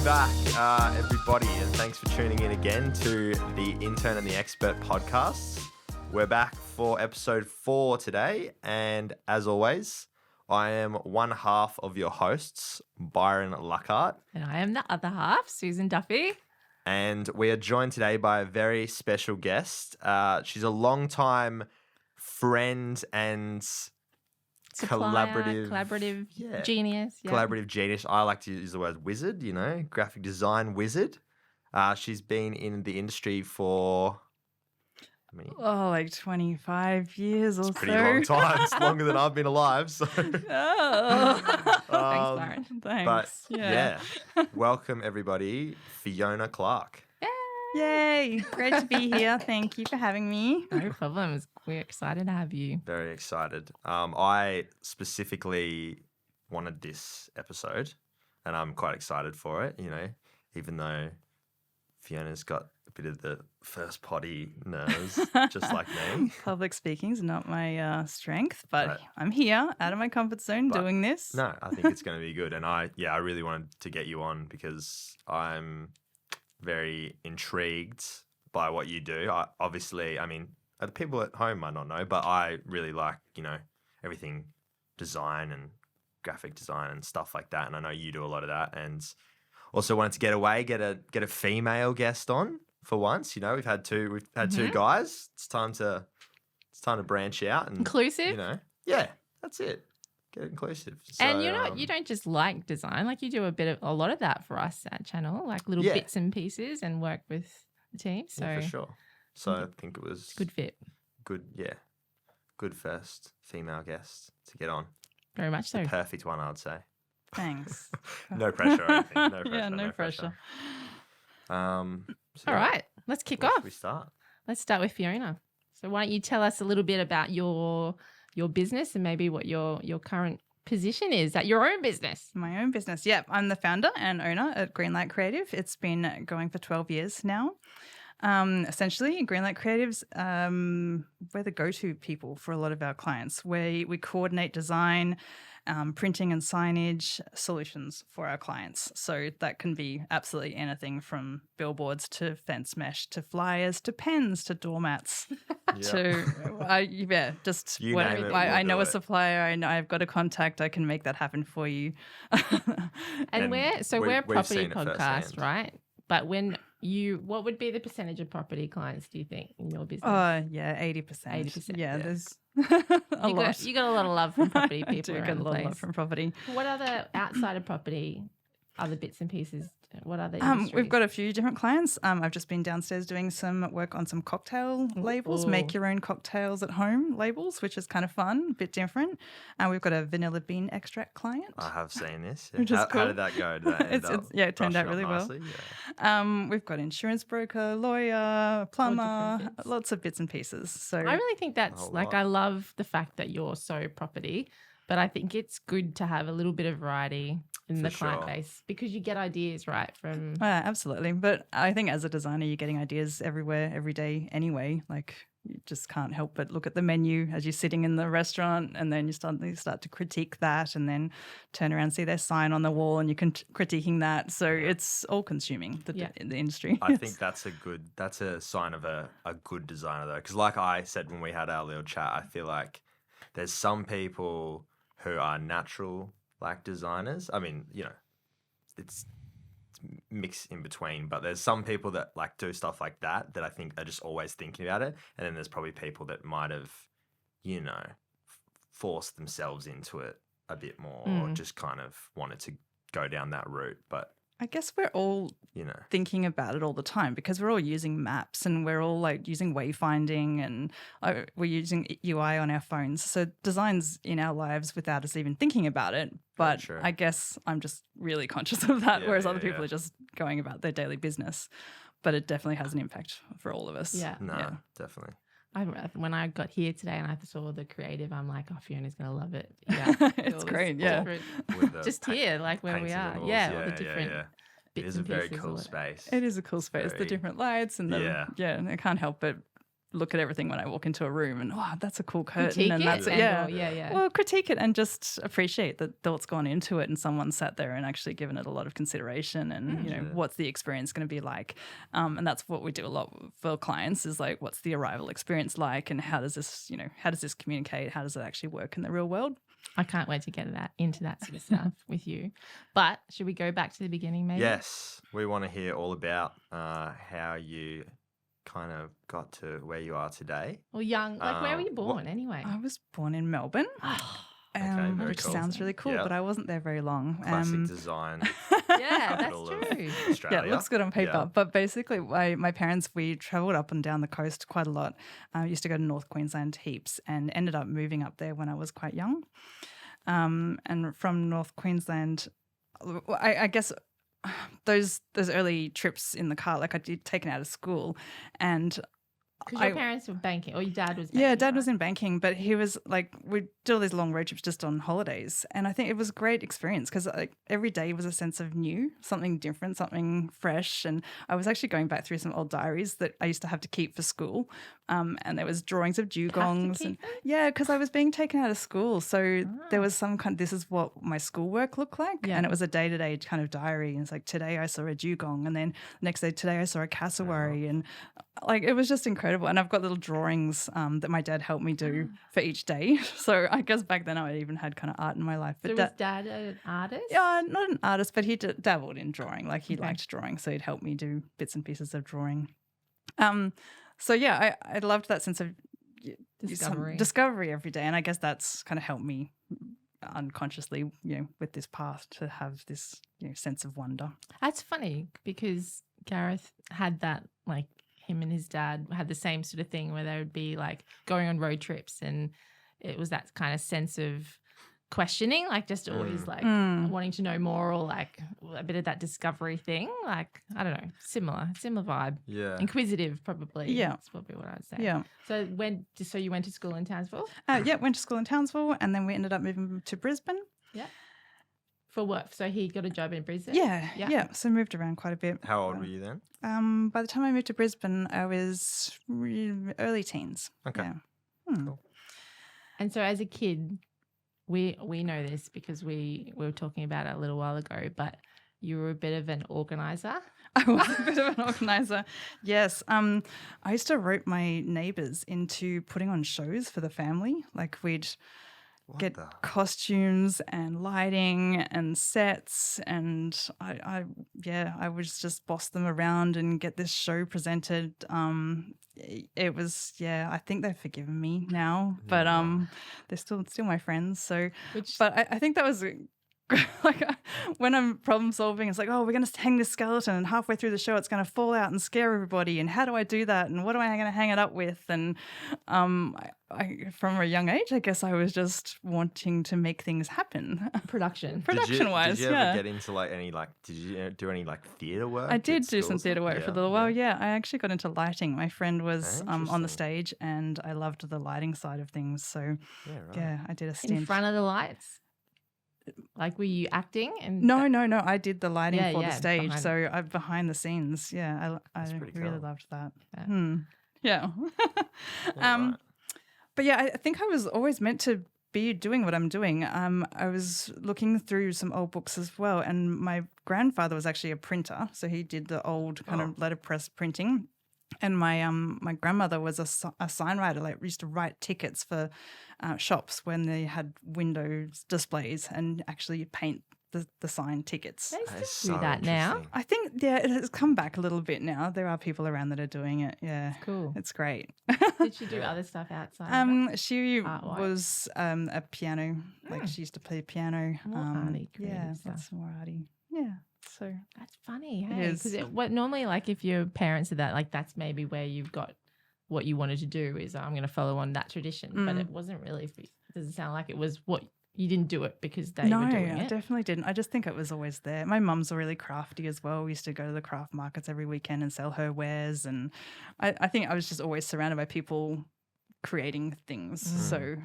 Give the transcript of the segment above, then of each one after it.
back, everybody, and thanks for tuning in again to the Intern and the Expert podcast. We're back for episode 4 today, and as always, I am one half of your hosts, Byron Lockhart. And I am the other half, Susan Duffy. And we are joined today by a very special guest. She's a long-time friend and collaborative genius. Yeah. Collaborative genius. I like to use the word wizard, graphic design wizard. She's been in the industry for... like 25 years or so. It's a pretty long time. It's longer than I've been alive. So, Thanks, Byron. Thanks. But yeah, welcome everybody, Fiona Clark. Yay. Great to be here. Thank you for having me. No problem. We're excited to have you. Very excited. I specifically wanted this episode, and I'm quite excited for it, even though Fiona's got a bit of the first potty nerves, just like me. Public speaking is not my strength, but I'm here out of my comfort zone doing this. No, I think it's going to be good. And I really wanted to get you on because I'm very intrigued by what you do. The people at home might not know, but I really like, everything design and graphic design and stuff like that. And I know you do a lot of that. And also wanted to get a female guest on for once. We've had two guys. It's time to branch out and inclusive. Yeah, that's it. Get inclusive. So, and you don't just like design, like you do a lot of that for us at Channel, like little bits and pieces, and work with the team. So for sure. So I think it was good fit. Good first female guest to get on. Very much so. The perfect one, I'd say. Thanks. No pressure or anything. No pressure. No pressure. All right, let's kick off. We start. Let's start with Fiona. So why don't you tell us a little bit about your business and maybe what your current position is at your own business? My own business. Yeah, I'm the founder and owner at Greenlight Creative. It's been going for 12 years now. Essentially, Greenlight Creatives, we're the go-to people for a lot of our clients. We coordinate design, printing and signage solutions for our clients. So that can be absolutely anything from billboards to fence mesh to flyers to pens to doormats to just you whatever. name it, I know we'll a do it. supplier. I know I've got a contact. I can make that happen for you. And we're a we've property seen it podcast, firsthand. right? But what would be the percentage of property clients, do you think, in your business? 80%. 80%, Yeah, yeah. there's you lot. got a lot of love from property I people do around get a the lot of place. love from property. What other outside of property, other bits and pieces? What other We've industries? got a few different clients. I've just been downstairs doing some work on some cocktail labels, Ooh. make your own cocktails at home labels, which is kind of fun, a bit different. And we've got a vanilla bean extract client. I have seen this. Which is How cool. did that go? Did that end up it turned out brushing really up well. nicely? Yeah. We've got insurance broker, lawyer, plumber, different bits. lots of bits and pieces. So I really think that's whole like, lot. I love the fact that you're so property, but I think it's good to have a little bit of variety in For the client sure. base because you get ideas right from. yeah, absolutely. But I think as a designer, you're getting ideas everywhere, every day anyway. Like you just can't help but look at the menu as you're sitting in the restaurant, and then you start to critique that, and then turn around and see their sign on the wall, and you're critiquing that. So it's all consuming the industry. I think that's a sign of a good designer though, because like I said when we had our little chat, I feel like there's some people who are natural like designers. I mean, it's mixed in between, but there's some people that like do stuff like that I think are just always thinking about it, and then there's probably people that might have forced themselves into it a bit more or just kind of wanted to go down that route. But I guess we're all thinking about it all the time because we're all using maps and we're all like using wayfinding, and we're using UI on our phones. So design's in our lives without us even thinking about it. But Sure. I guess I'm just really conscious of that, Yeah, whereas yeah, other people yeah. are just going about their daily business. But it definitely has an impact for all of us. Yeah. no, Yeah. definitely. When I got here today and I saw the creative, I'm like, oh, Fiona's going to love it. Yeah. It's All this great, yeah. different- With the Just here, like where we painting are. walls. Yeah, all the different It bits is a and very pieces cool or- space. It is a cool space, the Very- different lights and and I can't help but look at everything when I walk into a room and, oh, that's a cool curtain. Critique and it that's and yeah. or- yeah. Well, critique it and just appreciate the thought's gone into it and someone sat there and actually given it a lot of consideration and, what's the experience going to be like? And that's what we do a lot for clients is like, what's the arrival experience like and how does this communicate? How does it actually work in the real world? I can't wait to get into that sort of stuff with you. But should we go back to the beginning maybe? Yes, we want to hear all about how you kind of got to where you are today. Or young, like where were you born anyway? I was born in Melbourne. very Which cool. sounds really cool, Yep. but I wasn't there very long. Classic design. Yeah, that's capital of true. Australia. Yeah, it looks good on paper. Yeah. But basically, my parents, we travelled up and down the coast quite a lot. Used to go to North Queensland heaps and ended up moving up there when I was quite young. And from North Queensland, I guess those early trips in the car, like I did taken out of school and Because your parents were banking, or your dad was banking. yeah, dad right? was in banking, but he was like, we did all these long road trips just on holidays. And I think it was a great experience because like every day was a sense of new, something different, something fresh. And I was actually going back through some old diaries that I used to have to keep for school. And there was drawings of dugongs. And yeah, because I was being taken out of school. So there was some kind this is what my schoolwork looked like. Yeah. And it was a day-to-day kind of diary. And it's like, today I saw a dugong. And then next day, today I saw a cassowary. And like, it was just incredible. And I've got little drawings that my dad helped me do for each day. So I guess back then I even had kind of art in my life. But So was dad an artist? yeah, not an artist, but he dabbled in drawing. Like he liked drawing, so he'd help me do bits and pieces of drawing. So yeah, I loved that sense of discovery every day, and I guess that's kind of helped me unconsciously, with this path to have this sense of wonder. That's funny because Gareth had that, like him and his dad had the same sort of thing where they would be like going on road trips, and it was that kind of sense of questioning, like just always like wanting to know more, or like a bit of that discovery thing. Like, I don't know, similar vibe. Yeah. Inquisitive, probably. Yeah. That's probably what I'd say. Yeah. So you went to school in Townsville? Yeah, went to school in Townsville, and then we ended up moving to Brisbane. Yeah. For work. So he got a job in Brisbane? Yeah. So moved around quite a bit. How old were you then? By the time I moved to Brisbane, I was early teens. Okay. Yeah. Cool. And so as a kid, we know this because we were talking about it a little while ago, but you were a bit of an organizer. I was a bit of an organizer. Yes. I used to rope my neighbours into putting on shows for the family. Like we'd get costumes and lighting and sets, and I would just boss them around and get this show presented. It was, I think they've forgiven me now, but they're still my friends. So, but I think that was like when I'm problem solving, it's like, oh, we're going to hang this skeleton, and halfway through the show, it's going to fall out and scare everybody. And how do I do that? And what am I going to hang it up with? And I from a young age, I guess I was just wanting to make things happen. Production wise, Did you ever get into like any did you do any theatre work? I did do some theatre work for a little while. Yeah, I actually got into lighting. My friend was on the stage, and I loved the lighting side of things. So I did a stint in front of the lights. Like, were you acting? And No. I did the lighting for the stage, behind so I behind the scenes. Yeah, I really cool. loved that. Yeah. Yeah. But yeah, I think I was always meant to be doing what I'm doing. I was looking through some old books as well, and my grandfather was actually a printer, so he did the old kind of letterpress printing. And my grandmother was a sign writer, like used to write tickets for shops when they had windows displays and actually paint the signed tickets. They still do that now. I think, it has come back a little bit now. There are people around that are doing it. Yeah. Cool. It's great. Did she do other stuff outside? She was a piano. Like she used to play piano. More arty, yeah, stuff. that's more arty. Yeah. So that's funny, It hey? is. Because normally, like, if your parents are that, like, that's maybe where you've got what you wanted to do is I'm going to follow on that tradition. But it wasn't really. It doesn't sound like it was what you didn't do it because they were doing it. No, I definitely didn't. I just think it was always there. My mum's really crafty as well. We used to go to the craft markets every weekend and sell her wares, and I think I was just always surrounded by people creating things. So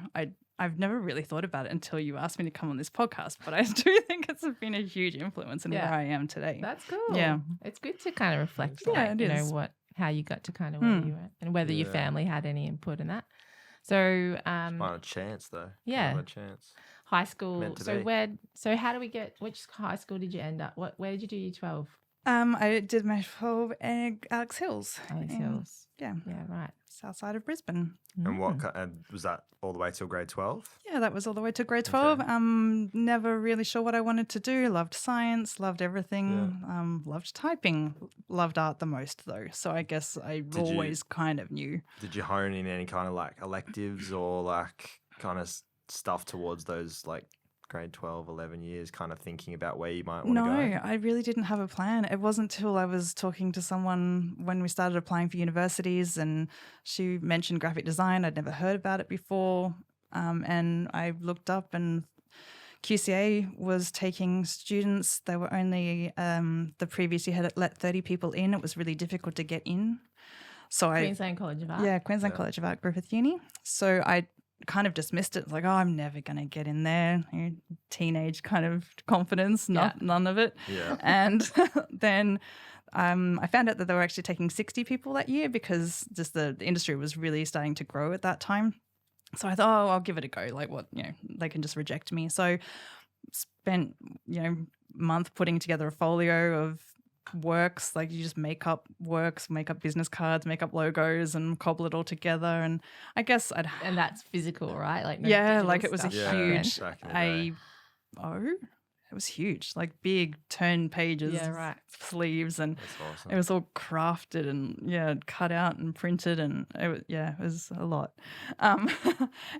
I've never really thought about it until you asked me to come on this podcast, but I do think it's been a huge influence in where I am today. That's cool. Yeah. It's good to kind of reflect Yeah, on, it is. how you got to kind of where you were and whether your Yeah. family had any input in that. So By a chance, though. Yeah. By a chance. high school. Meant to So be. so how do we get, which high school did you end up? Where did you do year 12? I did my 12 at Alex Hills. Alex in- Hills. Yeah, Yeah, right. south side of Brisbane. And what Mm. and was that all the way till grade 12? Yeah, that was all the way to grade 12. Okay. Never really sure what I wanted to do. Loved science, loved everything. Loved typing. Loved art the most, though. So I guess I Did you- always kind of knew. Did you hone in any kind of like electives or like kind of stuff towards those like grade 12, 11 years, kind of thinking about where you might want to No, go? I really didn't have a plan. It wasn't until I was talking to someone when we started applying for universities and she mentioned graphic design. I'd never heard about it before. And I looked up and QCA was taking students. They were only, the previous year had let 30 people in. It was really difficult to get in. So Queensland College of Art. Yeah, Queensland Yeah. College of Art, Griffith Uni. So I kind of dismissed it. Like, oh, I'm never going to get in there. You know, teenage kind of confidence, none of it. Yeah. And then I found out that they were actually taking 60 people that year because just the industry was really starting to grow at that time. So I thought, oh, I'll give it a go. Like what, they can just reject me. So spent, month putting together a folio of works. Like you just make up works, make up business cards, make up logos and cobble it all together. And I guess And that's physical, right? Like no yeah, digital like it was a stuff Yeah, huge back in the day. A0. It was huge, like big turn pages, Yeah, right. sleeves, and That's awesome. it was all crafted and cut out and printed, and it was a lot.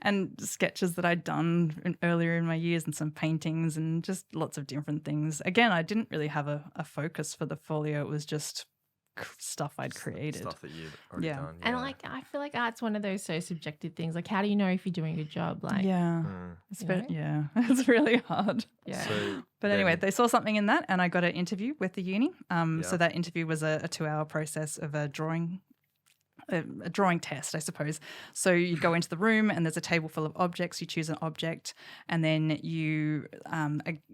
And sketches that I'd done earlier in my years, and some paintings, and just lots of different things. Again, I didn't really have a focus for the folio. It was just stuff I'd created. Stuff that you'd already Yeah. done. And like I feel like art's one of those so subjective things. Like how do you know if you're doing a good job? Like Yeah, know? yeah, it's really hard. yeah. So But anyway, then- they saw something in that, and I got an interview with the uni. Yeah. So that interview was a 2-hour process of a drawing test, I suppose. So you go into the room, and there's a table full of objects. You choose an object, and then you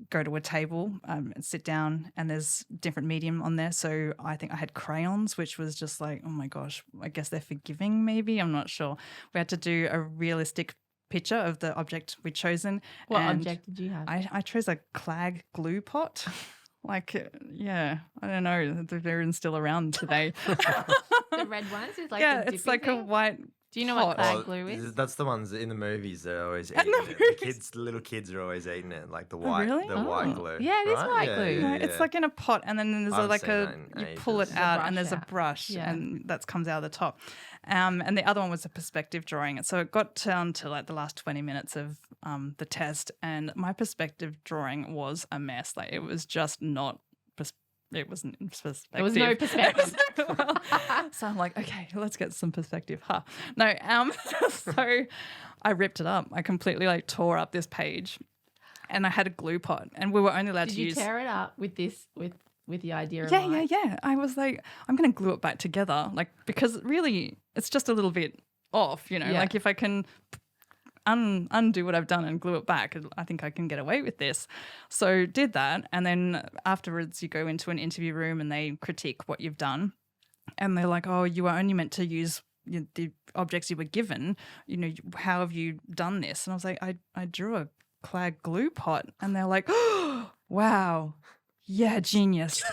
go to a table and sit down, and there's different medium on there. So I think I had crayons, which was just like, oh my gosh, I guess they're forgiving. Maybe I'm not sure. We had to do a realistic picture of the object we'd chosen. What and object did you have? I chose a clag glue pot. Like, yeah, I don't know. They're still around today. The red ones is like yeah, the it's like dipping a thing? white. Do you know what pot. flag glue is? That's the ones in the movies. They're always And eating the it. movies. The little kids are always eating it, like the Oh, white, really? the white Oh. glue. Yeah, it is right? white glue. Yeah, it's like in a pot, and then there's I haven't like seen a that in you pull it ages. There's a out, brush and there's a out. brush, Yeah. and that comes out of the top. And the other one was a perspective drawing. So it got down to like the last 20 minutes of the test, and my perspective drawing was a mess. Like it was just not. It wasn't perspective. There was no perspective. Well, so I'm like, okay, let's get some perspective. No, so I ripped it up. I completely like tore up this page, and I had a glue pot, and we were only allowed Did to you use. tear it up with this with the idea of Yeah. I was like, I'm going to glue it back together, like because really, it's just a little bit off, Yeah. Like if I can undo what I've done and glue it back, I think I can get away with this. So did that, and then afterwards you go into an interview room and they critique what you've done, and they're like, oh, you were only meant to use the objects you were given. How have you done this? And I was like, I drew a clag glue pot, and they're like, oh, wow, yeah, genius.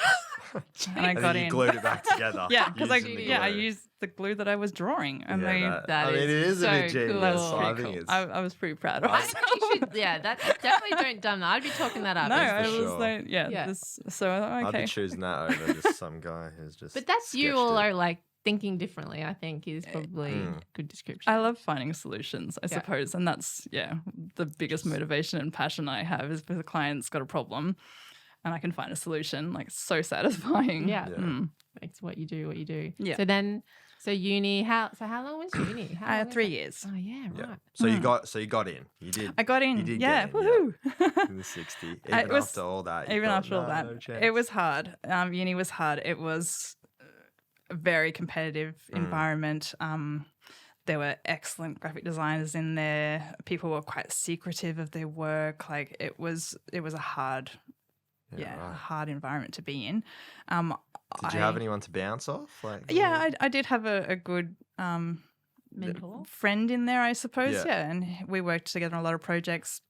And I got you in. glued it back together. Yeah, because I using the glue. used the glue that I was drawing, and That I mean, it is is a bit so genius. cool. that's That's I pretty think cool. it's. I was pretty proud of I myself. think you should. Yeah, that definitely don't done that. I'd be talking that up. No, That's I for was sure. like, Yeah. so I thought, I'd okay. be choosing that over just some guy who's just. But that's you sketched all it. are like thinking differently. I think is probably a good description. I love finding solutions, I Yeah. suppose, and that's the biggest motivation and passion I have is if the client's got a problem, and I can find a solution. Like so satisfying. Yeah. Yeah. It's what you do. Yeah. So uni. How long was uni? How long is 3 that? years. Oh yeah, Yeah. right. So you got in. You did. I got in. You did yeah, get in, yeah. woohoo! In the 60. Even It was- after all that. you Even thought, after all "No, that, no chance." it was hard. Uni was hard. It was a very competitive environment. There were excellent graphic designers in there. People were quite secretive of their work. Like it was a hard a right. hard environment to be in. Did you have anyone to bounce off? Like, Yeah, I did have a good Mentor? friend in there, I suppose. Yeah. Yeah, and we worked together on a lot of projects.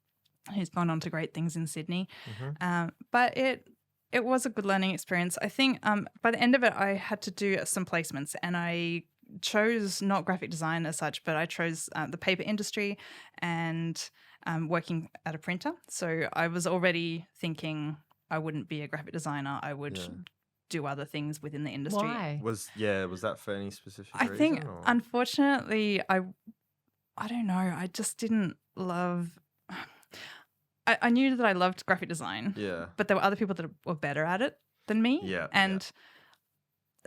He's gone on to great things in Sydney. But it was a good learning experience. I think by the end of it, I had to do some placements, and I chose not graphic design as such, but I chose the paper industry and working at a printer. So I was already thinking I wouldn't be a graphic designer. I would do other things within the industry. Why? Was that for any specific I reason? think, or? unfortunately, I don't know. I just didn't love. I knew that I loved graphic design, Yeah. but there were other people that were better at it than me. Yeah, And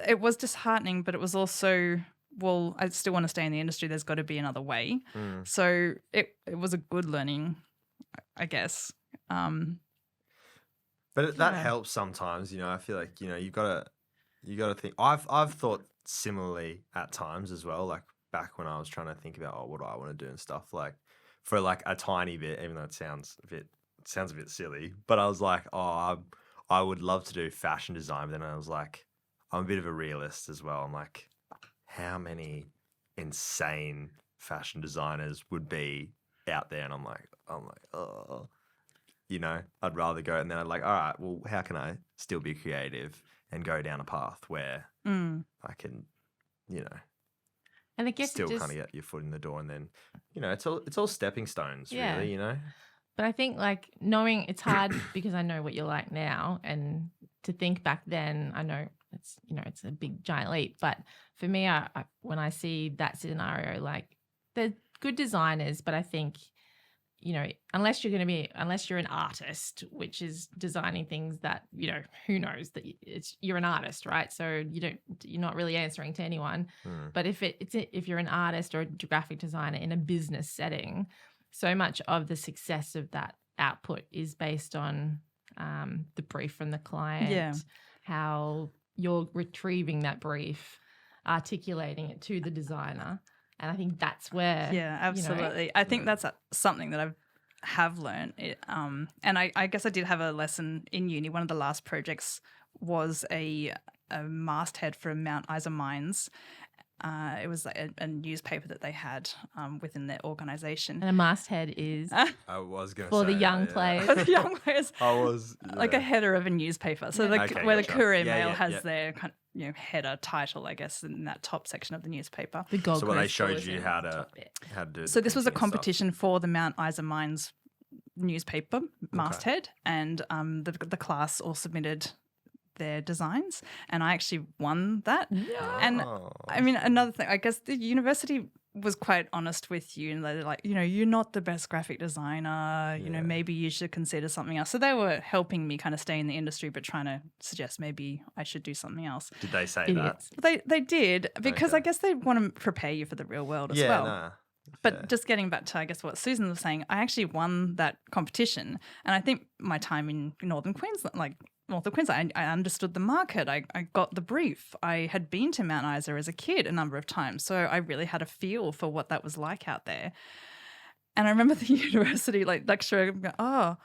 it was disheartening, but it was also, well, I still want to stay in the industry. There's got to be another way. So it was a good learning, I guess. But that helps sometimes, you know. I feel like, you know, you gotta think. I've thought similarly at times as well. Like back when I was trying to think about what do I want to do and stuff. Like for like a tiny bit, even though it sounds a bit silly, but I was like, I would love to do fashion design. But then I was like, I'm a bit of a realist as well. I'm like, how many insane fashion designers would be out there? And I'm like, oh. You know, I'd rather go, and then I'd like, all right, well, how can I still be creative and go down a path where I can, you know, And I guess still kind of get your foot in the door, and then, you know, it's all stepping stones, really, you know. But I think like knowing it's hard because I know what you're like now, and to think back then, I know it's, you know, it's a big giant leap. But for me, I when I see that scenario, like they're good designers, but I think, you know, unless you're an artist, which is designing things that, you know, who knows that you're an artist, right? So you're not really answering to anyone. But if you're an artist or a graphic designer in a business setting, so much of the success of that output is based on the brief from the client, how you're retrieving that brief, articulating it to the designer. And I think that's where... Yeah, absolutely. You know, I think that's something that have learned. And I guess I did have a lesson in uni. One of the last projects was a masthead for Mount Isa Mines. It was like a newspaper that they had within their organisation. And a masthead is I was going to for say the young players. For the young players. I was like a header of a newspaper. So where the Courier Mail has their kind of, you know, header title, I guess, in that top section of the newspaper. The Gold so when they Coast showed was you in how the to top bit. do. So this was a printing and stuff. competition for the Mount Isa Mines newspaper masthead, and the class all submitted their designs, and I actually won that. And I mean, another thing, I guess the university was quite honest with you, and they're like, you know, you're not the best graphic designer, you know, maybe you should consider something else. So they were helping me kind of stay in the industry, but trying to suggest maybe I should do something else. Did they say Idiots. They did, because I guess they want to prepare you for the real world as well. Nah, But just getting back to, I guess, what Susan was saying, I actually won that competition. And I think my time in North of Queensland, I understood the market. I got the brief. I had been to Mount Isa as a kid a number of times. So I really had a feel for what that was like out there. And I remember the university lecturer going, oh,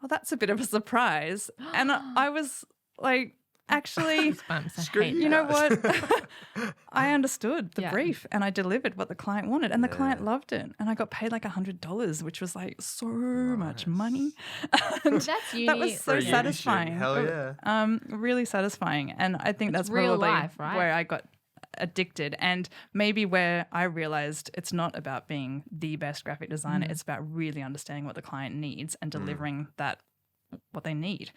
that's a bit of a surprise. And I was like, actually, you know what? I understood the brief, and I delivered what the client wanted, and the client loved it. And I got paid like $100, which was like so much money. And that's uni. that was so satisfying. Hell yeah. Really satisfying. And I think that's real probably life, right? where I got addicted, and maybe where I realized it's not about being the best graphic designer. It's about really understanding what the client needs and delivering what they need.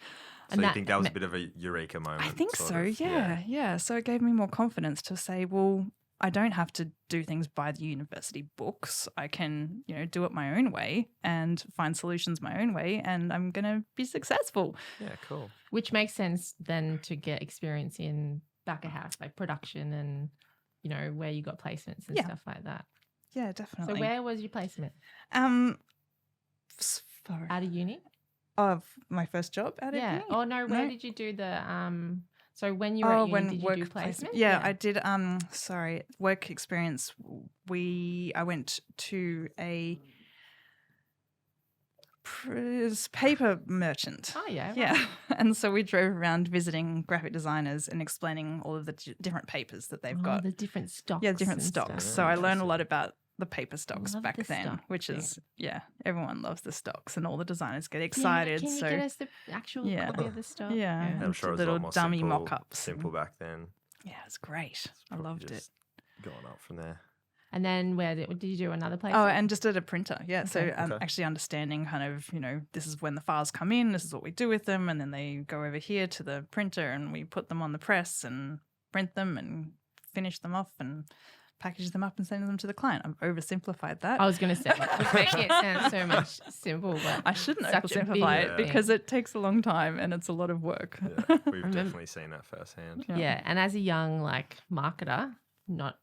So you think that was a bit of a eureka moment? I think so, yeah. So it gave me more confidence to say, well, I don't have to do things by the university books. I can, you know, do it my own way and find solutions my own way, and I'm going to be successful. Yeah, cool. Which makes sense then to get experience in back of house, like production and, you know, where you got placements and stuff like that. Yeah, definitely. So where was your placement? Out of uni? Of my first job out of uni? Oh, no, where did you do the so when you were at uni, did you do placement? Yeah, I did work experience. I went to paper merchant. Oh, yeah. Right. Yeah. And so we drove around visiting graphic designers and explaining all of the different papers that they've got. The different stocks. Yeah, different and stocks. stuff. So I learned a lot about the paper stocks Love back the then, stock which thing. is, everyone loves the stocks and all the designers get Yeah, excited. can you so get us the actual Yeah. copy of the stock? Yeah. I'm and sure it was a little lot more dummy simple, mock-ups. simple back then. Yeah, it's great. I Probably loved it. just Going up from there. And then where did you do another place? Oh, and just at a printer. Yeah. So Okay. Okay. actually understanding kind of, this is when the files come in, this is what we do with them. And then they go over here to the printer and we put them on the press and print them and finish them off and package them up and send them to the client. I've oversimplified that. I was going to say, it's making it sound so much simple. But I shouldn't such a oversimplify big it thing. because it takes a long time and it's a lot of work. Yeah, we've definitely seen that firsthand. Yeah. And as a young marketer, not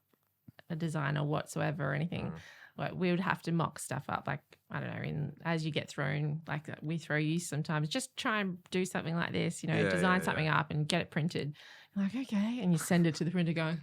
a designer whatsoever or anything, we would have to mock stuff up. Like, I don't know, as you get thrown, like we throw you sometimes, just try and do something like this, design something up and get it printed. You're like, okay. And you send it to the printer going,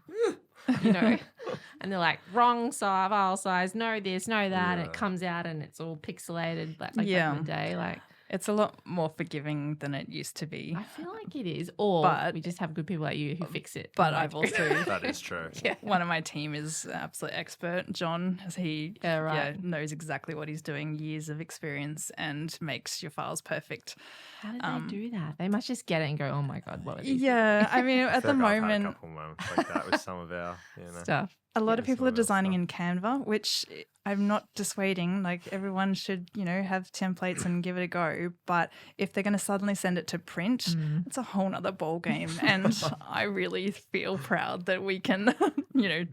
and they're like, wrong file size, no this, no that. And it comes out and it's all pixelated, like back in the day. Like, It's a lot more forgiving than it used to be. I feel like it is. Or But- we just have good people like you who fix it. But Like, I've also That is true. one of my team is an absolute expert, John. As he knows exactly what he's doing, years of experience, and makes your files perfect. How did they do that? They must just get it and go, oh my God, what are these Yeah, I mean, at the I feel like I've had moment, a couple moments like that with some of our, stuff? a lot Yeah, of people some are of our designing stuff. in Canva, which I'm not dissuading. Like, everyone should, have templates and give it a go. But if they're going to suddenly send it to print, it's a whole nother ball game. And I really feel proud that we can,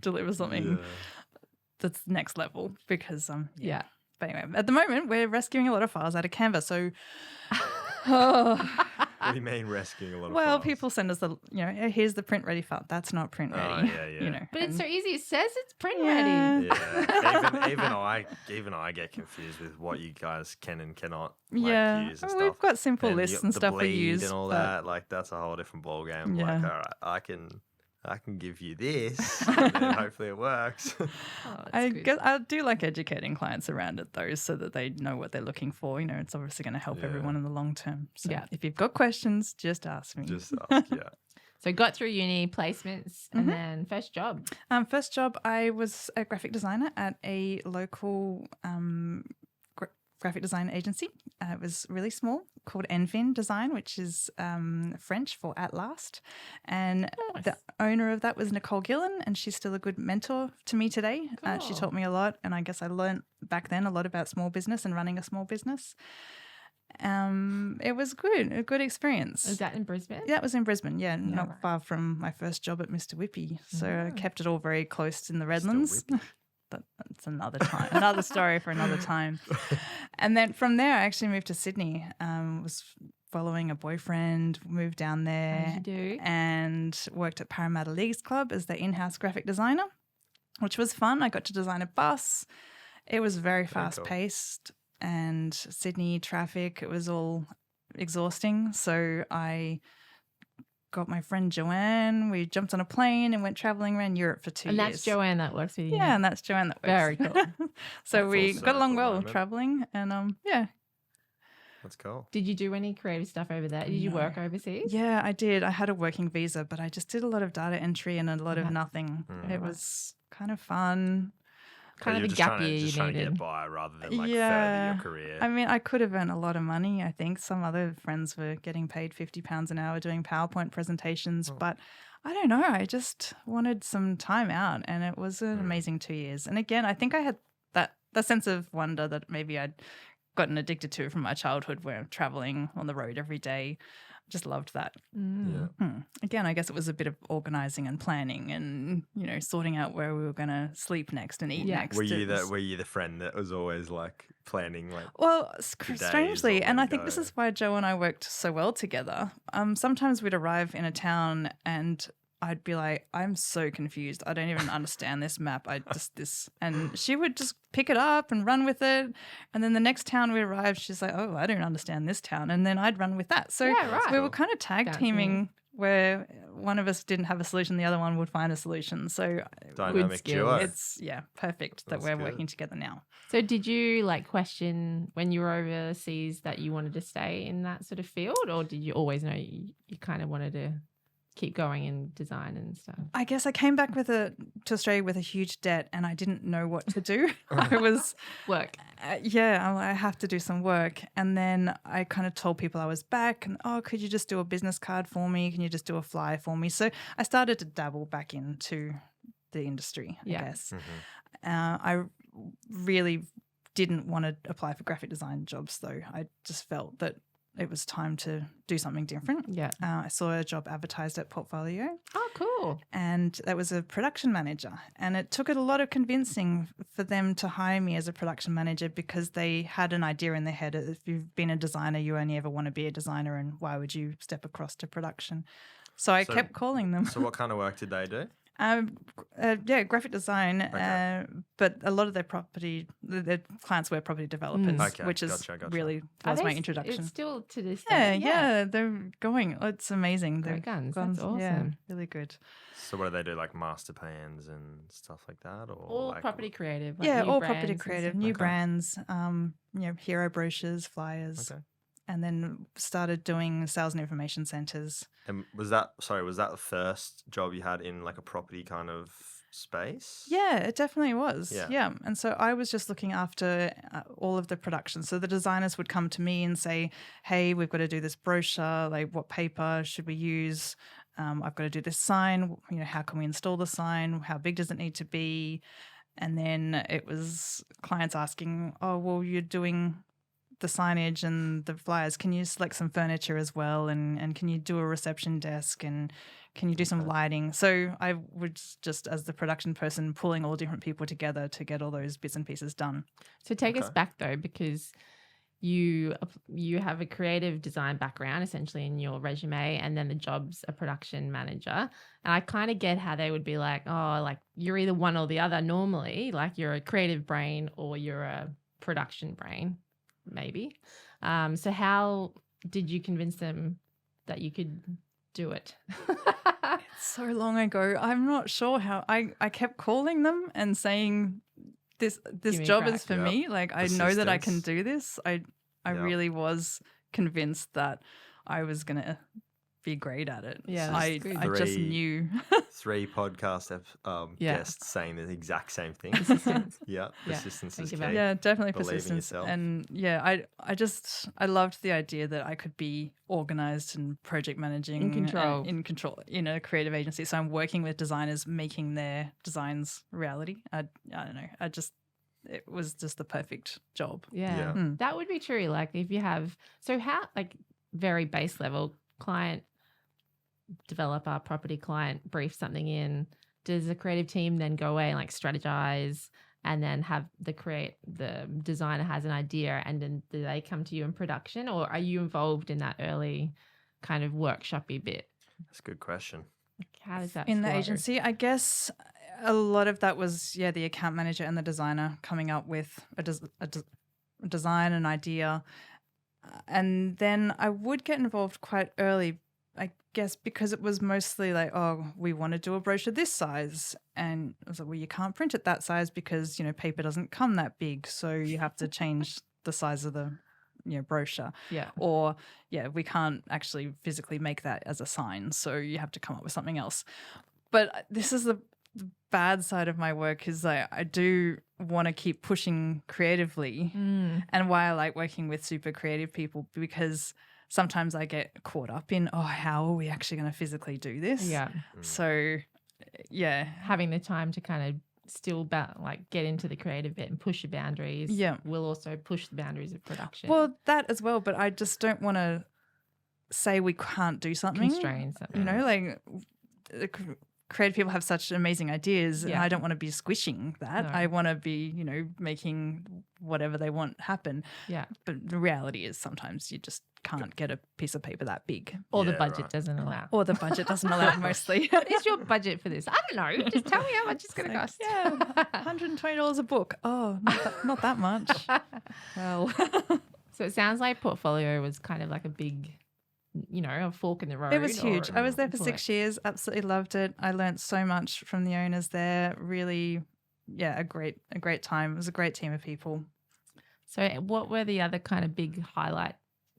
deliver something that's next level because, Yeah. But anyway, at the moment, we're rescuing a lot of files out of Canva. So, What do you mean rescuing a lot of well, files? people send us here's the print ready file. That's not print ready. yeah. But it's so easy. It says it's print Yeah. ready. Yeah, even I get confused with what you guys can and cannot use and we've stuff. got simple And lists the and stuff we bleed use. and all but- that. Like, that's a whole different ball game. Yeah. Like, all right, I can give you this, and then hopefully it works. Oh, that's I good. guess I do like educating clients around it though, so that they know what they're looking for. It's obviously going to help Yeah. everyone in the long term. So Yeah. if you've got questions, just ask me. Just ask, yeah. So got through uni, placements, Mm-hmm. and then first job. First job, I was a graphic designer at a local graphic design agency. It was really small, called Envin Design, which is French for at last. And the owner of that was Nicole Gillen, and she's still a good mentor to me today. She Cool. taught me a lot, and I guess I learned back then a lot about small business and running a small business. It was good, a good experience. Was that in Brisbane? Yeah, it was in Brisbane, not right. far from my first job at Mr. Whippy. So I Ah. kept it all very close in the Mr. Redlands. Whippy. That's another time, another story for another time. And then from there, I actually moved to Sydney. Was following a boyfriend, moved down there, As you do. and worked at Parramatta Leagues Club as the in-house graphic designer, which was fun. I got to design a bus. It was very cool. fast-paced, and Sydney traffic, it was all exhausting. So I got my friend Joanne. We jumped on a plane and went traveling around Europe for 2 And years. that's Joanne that works with you. Yeah, and that's Joanne that works. Very cool. So That's we all got along circle well moment. traveling, and yeah. That's cool. Did you do any creative stuff over there? Did you No. work overseas? Yeah, I did. I had a working visa, but I just did a lot of data entry and a lot of Yeah. nothing. Mm. It was kind of fun. Kind of You're a just gap trying to- year just you trying to needed. get by rather than further Yeah. your career. I mean, I could have earned a lot of money. I think some other friends were getting paid £50 an hour doing PowerPoint presentations, but I don't know. I just wanted some time out, and it was an amazing 2 years. And again, I think I had that sense of wonder that maybe I'd gotten addicted to from my childhood, where I'm traveling on the road every day. Just loved that. Mm. Yeah. Again, I guess it was a bit of organizing and planning, and sorting out where we were going to sleep next and eat Yeah. next. Were It you was- the friend that was always like planning like Well, days strangely, on and the I think this go? is why Joe and I worked so well together. Sometimes we'd arrive in a town and I'd be like, I'm so confused. I don't even understand this map. And she would just pick it up and run with it. And then the next town we arrived, she's like, oh, I don't understand this town. And then I'd run with that. So Yeah, right. we were kind of tag Bouncing. teaming where one of us didn't have a solution, the other one would find a solution. So Dynamic skills. duo. it's perfect that That's we're good. working together now. So did you like question when you were overseas that you wanted to stay in that sort of field, or did you always know you kind of wanted to keep going in design and stuff? I guess I came back to Australia with a huge debt, and I didn't know what to do. I was Work. I have to do some work. And then I kind of told people I was back and, could you just do a business card for me? Can you just do a flyer for me? So I started to dabble back into the industry, I guess. I really didn't want to apply for graphic design jobs though. I just felt that it was time to do something different. Yeah. I saw a job advertised at Portfolio. Oh, cool. And that was a production manager. And it took a lot of convincing for them to hire me as a production manager because they had an idea in their head. If you've been a designer, you only ever want to be a designer, and why would you step across to production? So I kept calling them. So what kind of work did they do? Graphic design, Okay. but a lot of their clients were property developers, Okay, which is gotcha. really was my introduction. It's still to this day. Yeah, they're going. It's amazing. Great guns. That's Yeah, awesome. really good. So what do they do, like master plans and stuff like that? Or All like, property creative. Like Yeah, new all brands property and creative, stuff new like that. brands, hero brochures, flyers, Okay. and then started doing sales and information centers. And was that the first job you had in like a property kind of space? Yeah, it definitely was. Yeah. Yeah. And so I was just looking after all of the production. So the designers would come to me and say, hey, we've got to do this brochure. Like, what paper should we use? I've got to do this sign. How can we install the sign? How big does it need to be? And then it was clients asking, oh, well, you're doing the signage and the flyers. Can you select some furniture as well? And can you do a reception desk? And can you do some lighting? So I was just, as the production person, pulling all different people together to get all those bits and pieces done. So take us Okay. back though, because you have a creative design background essentially in your resume, and then the job's a production manager. And I kind of get how they would be like, oh, like you're either one or the other normally, like you're a creative brain or you're a production brain, maybe. So how did you convince them that you could do it? So long ago, I'm not sure how. I kept calling them and saying, this me a job crack. is for Yep. me. Like, I know that I can Persistence. do this. I Yep. really was convinced that I was going to be great at it. Yeah, that's I good. just Three- knew. 3 podcast Yeah. guests saying the exact same thing. Persistence. Yeah, Yeah, persistence think is about key. it. Yeah, definitely Believe in persistence. yourself. And yeah, I loved the idea that I could be organized and project managing In control. and in control in a creative agency. So I'm working with designers, making their designs reality. I don't know. It was just the perfect job. Yeah. Yeah. Mm. That would be true. Like if you have, so how, like very base level client, developer, property client brief something in, does the creative team then go away and like strategize and then have the designer has an idea and then do they come to you in production, or are you involved in that early kind of workshopy bit? That's a good question. Like, how does that In the flow? agency, I guess a lot of that was, the account manager and the designer coming up with a design, an idea. And then I would get involved quite early, I guess, because it was mostly like, oh, we want to do a brochure this size. And I was like, well, you can't print it that size because, paper doesn't come that big. So you have to change the size of the brochure. Yeah. Or, we can't actually physically make that as a sign. So you have to come up with something else. But this is the bad side of my work is I do want to keep pushing creatively, and why I like working with super creative people, because sometimes I get caught up in, how are we actually going to physically do this? Yeah. So, yeah. Having the time to kind of still get into the creative bit and push your boundaries. Yeah. Will also push the boundaries of production. Well, that as well, but I just don't want to say we can't do something. Constrain something. Creative people have such amazing ideas, and Yeah. I don't want to be squishing that. No. I want to be, making whatever they want happen. Yeah. But the reality is sometimes you just can't get a piece of paper that big, Or the Yeah, budget right. doesn't allow. or the budget doesn't allow it mostly. What is your budget for this? I don't know. Just tell me how much it's going to cost. Yeah, $120 a book. Oh, not that much. Well, So it sounds like Portfolio was kind of like a big a fork in the road. It was huge. I was there for influence? 6 years. Absolutely loved it. I learned so much from the owners there. Really, yeah, a great time. It was a great team of people. So what were the other kind of big highlight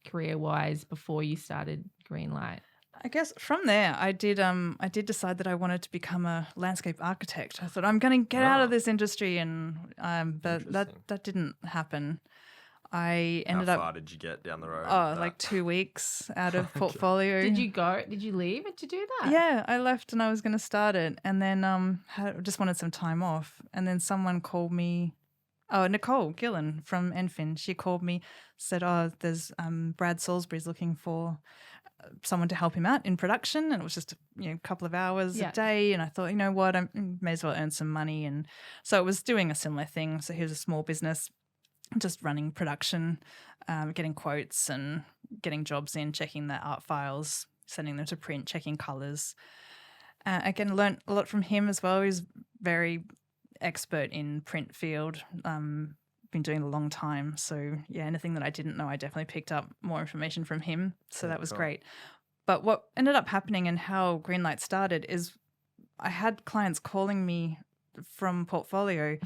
career-wise before you started Greenlight? I guess from there, I did decide that I wanted to become a landscape architect. I thought I'm going to get out of this industry, and but that didn't happen. I ended How far did you get down the road? like 2 weeks out of portfolio. Did you leave it to do that? Yeah, I left and I was going to start it, and then just wanted some time off, and then someone called me. Oh, Nicole Gillen from Enfin. She called me, said, "Oh, there's Brad Salisbury's looking for someone to help him out in production," and it was just a couple of hours a day. And I thought, you know what, I may as well earn some money, and so it was doing a similar thing. So here's a small business, just running production, getting quotes and getting jobs in, checking the art files, sending them to print, checking colours. Again, learned a lot from him as well. He's very expert in print field. Been doing it a long time. So yeah, anything that I didn't know, I definitely picked up more information from him. So that was great. But what ended up happening and how Greenlight started is I had clients calling me from portfolio.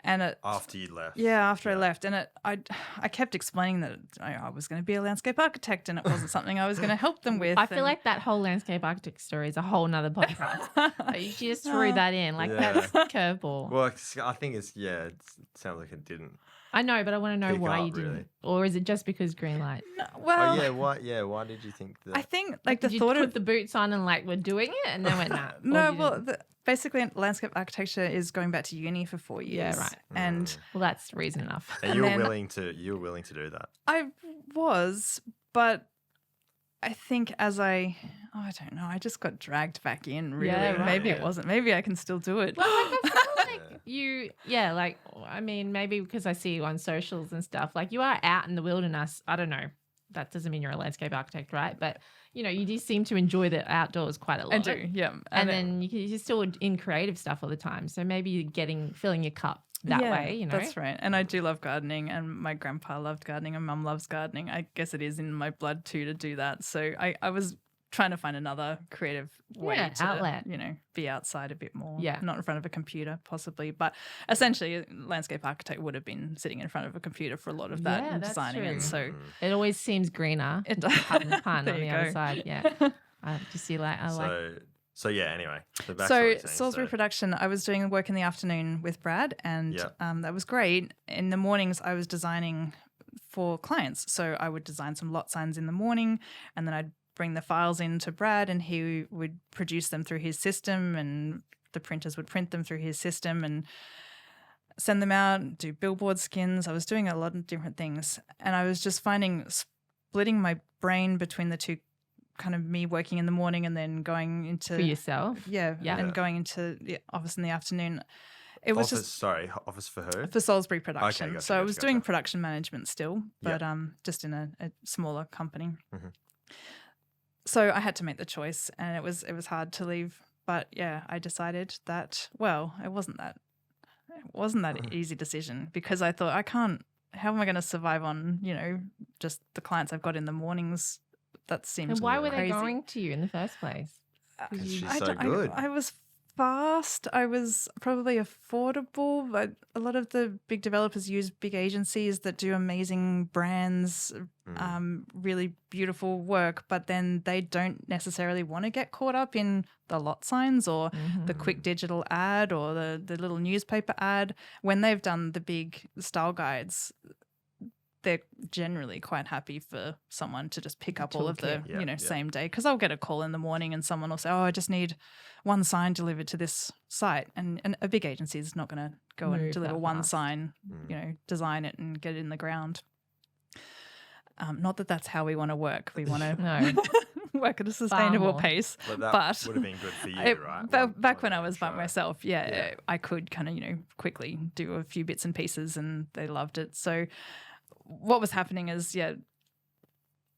And after you left. Yeah, after I left. And I kept explaining that I was going to be a landscape architect and it wasn't something I was going to help them with. I feel like that whole landscape architect story is a whole nother podcast. You just threw that in. That's curveball. Well, I think it sounds like it didn't. I know, but I want to know why you didn't. Really. Or is it just because Greenlight? Well, why did you think that? I think did you put the boots on and we're doing it and then went, nah. No, basically landscape architecture is going back to uni for 4 years. Yeah, right. And well, that's reason enough. And you were willing to do that. I was, but I think I don't know, I just got dragged back in, really. Yeah, right. Maybe it wasn't. Maybe I can still do it. Well, maybe because I see you on socials and stuff, you are out in the wilderness. I don't know. That doesn't mean you're a landscape architect, right? But, you do seem to enjoy the outdoors quite a lot. I do, yeah. And then you're still in creative stuff all the time. So maybe you're filling your cup that way, That's right. And I do love gardening, and my grandpa loved gardening and mum loves gardening. I guess it is in my blood too to do that. So I was trying to find another creative way to outlet. Be outside a bit more. Yeah. Not in front of a computer possibly. But essentially landscape architect would have been sitting in front of a computer for a lot of that and designing it. So it always seems greener. It does. Pun on the other side. Yeah. So yeah, anyway. So Salisbury production, I was doing work in the afternoon with Brad, and that was great. In the mornings I was designing for clients. So I would design some lot signs in the morning, and then I'd bring the files in to Brad, and he would produce them through his system, and the printers would print them through his system and send them out, do billboard skins. I was doing a lot of different things, and I was just splitting my brain between the two, kind of me working in the morning and then going into for yourself. And going into the office in the afternoon. It was office for who? For Salisbury production. Okay, gotcha, so I was doing production management still, but just in a smaller company. Mm-hmm. So I had to make the choice, and it was hard to leave. But yeah, I decided that it wasn't that easy decision, because I thought how am I going to survive on, just the clients I've got in the mornings? That seems And why crazy. were they going to you in the first place? She's so good. I was fast. I was probably affordable, but a lot of the big developers use big agencies that do amazing brands, really beautiful work, but then they don't necessarily want to get caught up in the lot signs or the quick digital ad or the little newspaper ad. When they've done the big style guides, they're generally quite happy for someone to just pick up all of the, same day. Because I'll get a call in the morning and someone will say, I just need one sign delivered to this site. And a big agency is not going to go and deliver one sign, design it and get it in the ground. Not that that's how we want to work. We want to work at a sustainable pace. But that would have been good for you, right? But back when I was by myself, I could kind of, quickly do a few bits and pieces, and they loved it. So what was happening is,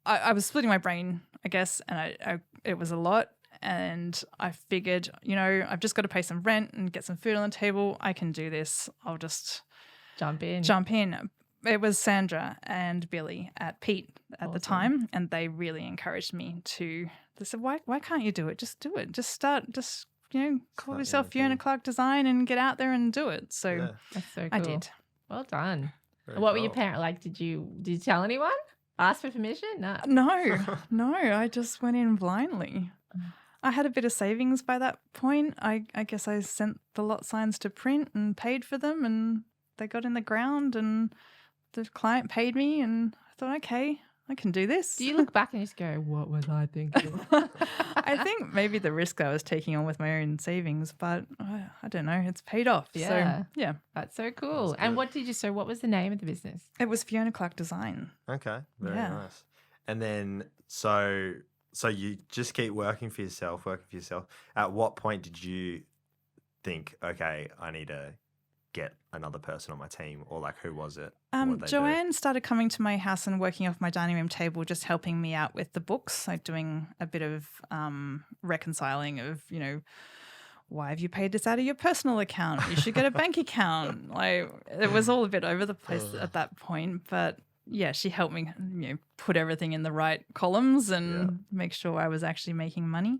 I was splitting my brain, I guess, and it was a lot. And I figured, I've just got to pay some rent and get some food on the table. I can do this. I'll just jump in. It was Sandra and Billy at Pete at the Awesome. time, and they really encouraged me to. They said, "Why can't you do it? Just do it. Just start. Just call Start yourself your Fiona thing." Clark Design and get out there and do it." So Yeah, That's so cool. I did. Well done. very What were your cool. parents like? Did you tell anyone? Ask for permission? No. No, I just went in blindly. I had a bit of savings by that point. I guess I sent the lot signs to print and paid for them, and they got in the ground, and the client paid me, and I thought, okay, I can do this. Do you look back and just go, what was I thinking? I think maybe the risk I was taking on with my own savings, but I don't know. It's paid off. Yeah. So, yeah. That's so cool. That's And good. what was the name of the business? It was Fiona Clark Design. Okay, very Yeah. nice. And then so you just keep working for yourself. At what point did you think, okay, I need to get another person on my team, or like who was it? Or what they do? Joanne started coming to my house and working off my dining room table, just helping me out with the books, like doing a bit of reconciling of, why have you paid this out of your personal account? You should get a bank account. Like, it was all a bit over the place at that point, but yeah, she helped me, put everything in the right columns and make sure I was actually making money.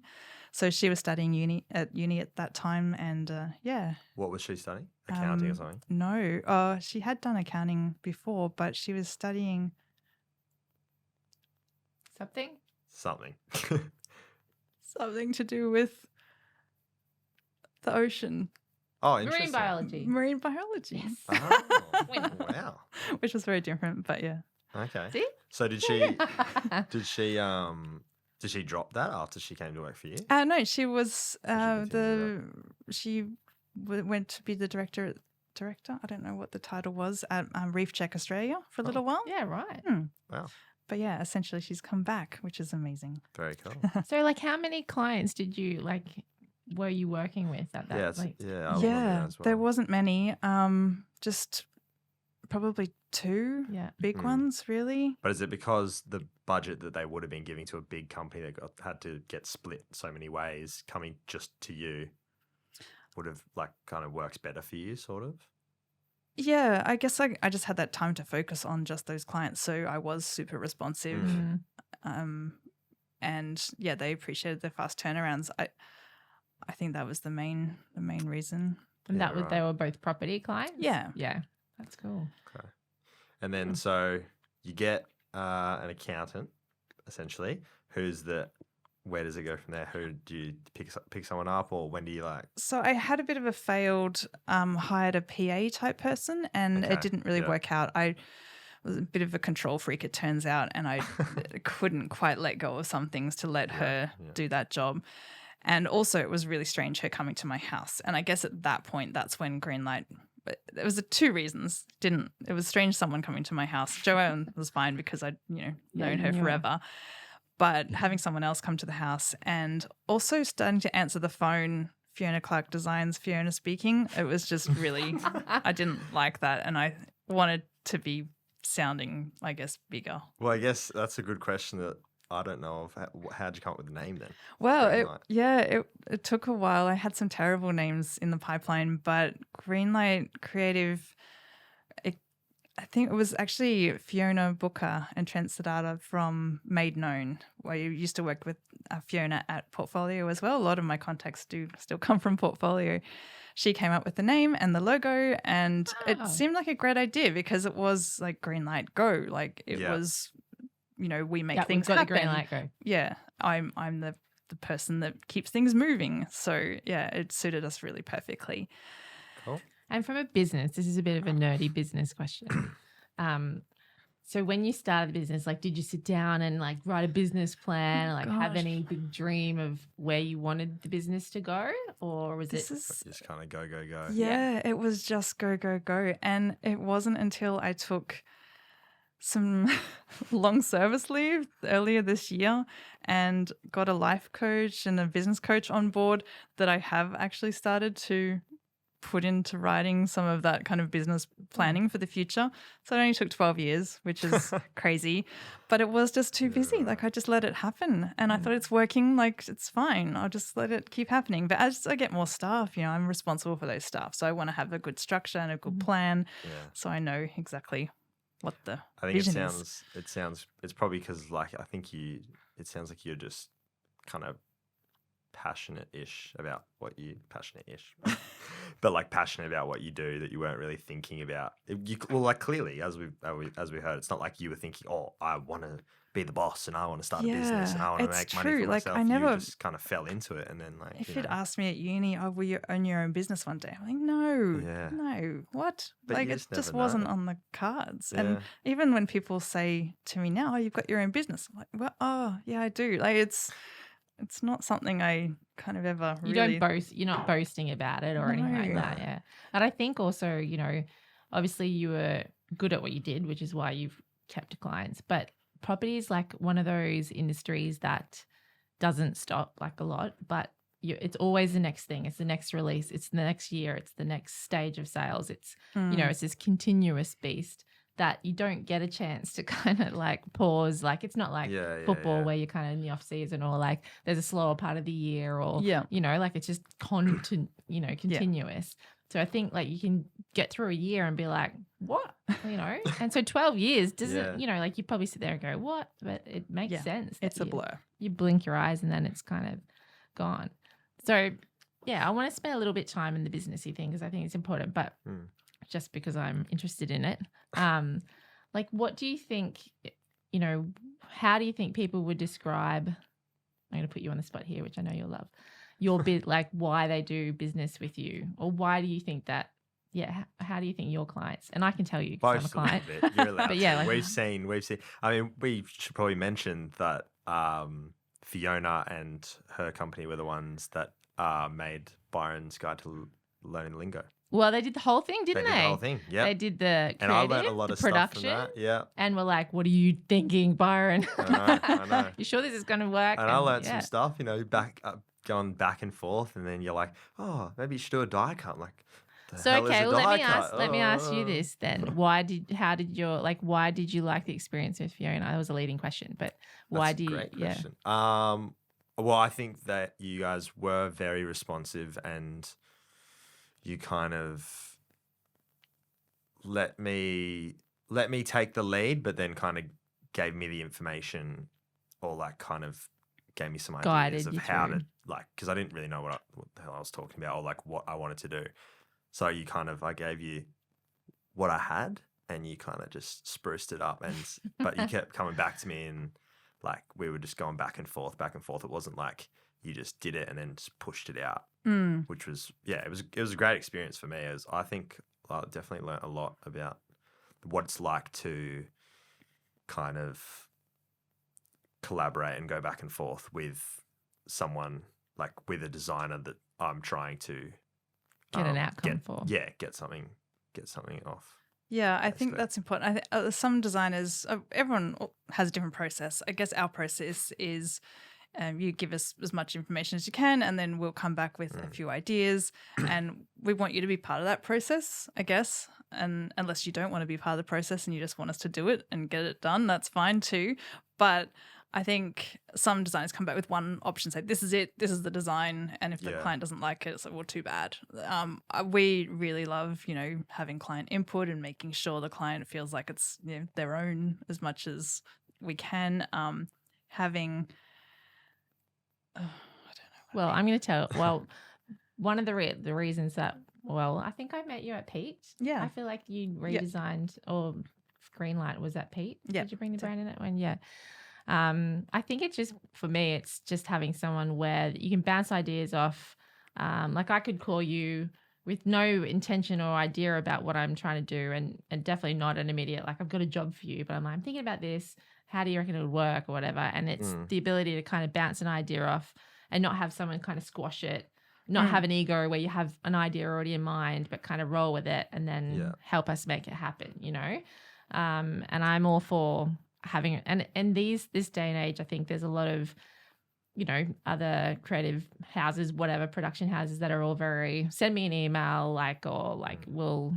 So she was studying uni at that time, and yeah. What was she studying? Accounting or something? No, she had done accounting before, but she was studying Something? Something. something to do with the ocean, Oh, Marine interesting. biology. marine biology, Oh, Winner. wow. which was very different, but yeah. Okay. See? So did she drop that after she came to work for you? No, she was continued she went to be the director. I don't know what the title was at Reef Check Australia for a little while. Yeah, right. Wow. But yeah, essentially she's come back, which is amazing. Very cool. So, like, how many clients were you working with at that? Yeah, I was wondering Yeah, as well. there wasn't many. Just probably two Yeah. big ones, really. But is it because the budget that they would have been giving to a big company that had to get split so many ways, coming just to you would have kind of works better for you, sort of? Yeah, I guess I just had that time to focus on just those clients, so I was super responsive. And yeah, they appreciated the fast turnarounds. I think that was the main reason. And Yeah, they were both property clients? Yeah. Yeah. That's cool. Okay. And then so you get an accountant, essentially, where does it go from there? Who do you pick someone up, or when do you So I had a bit of a failed hired a PA type person, and Okay, it didn't really yeah. work out. I was a bit of a control freak, it turns out, and I couldn't quite let go of some things to let her do that job. And also it was really strange her coming to my house. And I guess at that point, that's when Greenlight, there was two reasons. It was strange someone coming to my house. Joanne was fine because I'd, known her knew her. forever. But having someone else come to the house and also starting to answer the phone, Fiona Clark Designs, Fiona speaking, it was just really, I didn't like that. And I wanted to be sounding, I guess, bigger. Well, I guess that's a good question that I don't know of. How'd you come up with the name then? Well, Greenlight. it took a while. I had some terrible names in the pipeline, but Greenlight Creative, I think it was actually Fiona Booker and Trent Sedata from Made Known, where you used to work with Fiona at Portfolio as well. A lot of my contacts do still come from Portfolio. She came up with the name and the logo, and it seemed like a great idea because it was like Greenlight Go. Like it was, we make things got happen. the Greenlight Go. Yeah, I'm the person that keeps things moving. So yeah, it suited us really perfectly. Cool. And from a business, this is a bit of a nerdy business question. So when you started the business, did you sit down and write a business plan and have any big dream of where you wanted the business to go? Or was it Just kind of go. Yeah, it was just go. And it wasn't until I took some long service leave earlier this year and got a life coach and a business coach on board that I have actually started to put into writing some of that kind of business planning for the future. So it only took 12 years, which is crazy, but it was just too busy. I just let it happen and I thought it's working, it's fine. I'll just let it keep happening. But as I get more staff, I'm responsible for those staff. So I want to have a good structure and a good plan. Yeah. So I know exactly what the I think vision is. it's probably because like I think it sounds like you're just kind of passionate-ish about what you passionate-ish, but like passionate about what you do that you weren't really thinking about. Well, like clearly as we heard, it's not like you were thinking, oh, I want to be the boss and I want to start a business and I want to it's make true. money for Like myself. I You never. just kind of fell into it, and then like If you you'd know. asked me at uni, oh, will you own your own business one day? I'm like, no, Yeah. no, what? But like you it just just never wasn't know. on the cards. Yeah. And even when people say to me now, oh, you've got your own business, I'm like, well, oh, yeah, I do. Like it's not something I kind of ever You really. don't boast. You're not boasting about it or anything like No. that. Yeah. And I think also, you know, obviously you were good at what you did, which is why you've kept clients. But property is like one of those industries that doesn't stop like a lot, but it's always the next thing. It's the next release. It's the next year. It's the next stage of sales. It's, you know, it's this continuous beast that you don't get a chance to kind of like pause. Like it's not like football where you're kind of in the off season or like there's a slower part of the year or, you know, like it's just continuous. So I think like you can get through a year and be like, what, you know? And so 12 years doesn't, you know, like you probably sit there and go, what? But it makes sense. It's a blur. You blink your eyes and then it's kind of gone. So yeah, I want to spend a little bit of time in the businessy thing because I think it's important, but just because I'm interested in it. Like what do you think, you know, how do you think people would describe, I'm going to put you on the spot here, which I know you'll love, your bit, like why they do business with you, or why do you think that? Yeah, how do you think your clients? And I can tell you because I'm a client. You're allowed but yeah, to. like, we've seen. I mean, we should probably mention that Fiona and her company were the ones that made Byron's Guide to Learning Lingo. Well, they did the whole thing, didn't they? They did the whole thing. Yeah, they did the creative, and I learned a lot of production, stuff from that. Yeah, and we're like, "What are you thinking, Byron? I know. You sure this is going to work?" And I learned some stuff. You know, going back and forth, and then you're like, "Oh, maybe you should do a die cut." I'm like, so okay, well, let me ask you this then. Why did you like the experience with Fiona? That was a leading question, but why do you? Great question. Well, I think that you guys were very responsive, and you kind of let me take the lead, but then kind of gave me the information, or like kind of gave me some ideas of how to like, because I didn't really know what the hell I was talking about or like what I wanted to do. So I gave you what I had, and you kind of just spruced it up, and but you kept coming back to me, and like we were just going back and forth. It wasn't like you just did it and then just pushed it out, which was it was a great experience for me. I think I definitely learned a lot about what it's like to kind of collaborate and go back and forth with someone, like with a designer that I'm trying to get an outcome for. Yeah, get something off. Yeah, I think that's important. I think some designers, everyone has a different process. I guess our process is you give us as much information as you can, and then we'll come back with a few ideas, and we want you to be part of that process, I guess. And unless you don't want to be part of the process and you just want us to do it and get it done, that's fine too. But I think some designers come back with one option, say, this is it, this is the design. And if the client doesn't like it, it's like, well, too bad. We really love, having client input and making sure the client feels like it's their own as much as we can. Having, I don't know. Well, I'm going to tell, one of the reasons that, I think I met you at Pete. Yeah. I feel like you redesigned, or Greenlight was at Pete. Yeah. Did you bring the brand in that one? Yeah. I think it's just, for me, it's just having someone where you can bounce ideas off. Like I could call you with no intention or idea about what I'm trying to do, and definitely not an immediate, like, I've got a job for you, but I'm thinking about this. How do you reckon it would work or whatever? And it's the ability to kind of bounce an idea off and not have someone kind of squash it, not have an ego where you have an idea already in mind, but kind of roll with it and then help us make it happen, And I'm all for having it. And this day and age, I think there's a lot of, other creative houses, whatever, production houses that are all very, send me an email, we'll,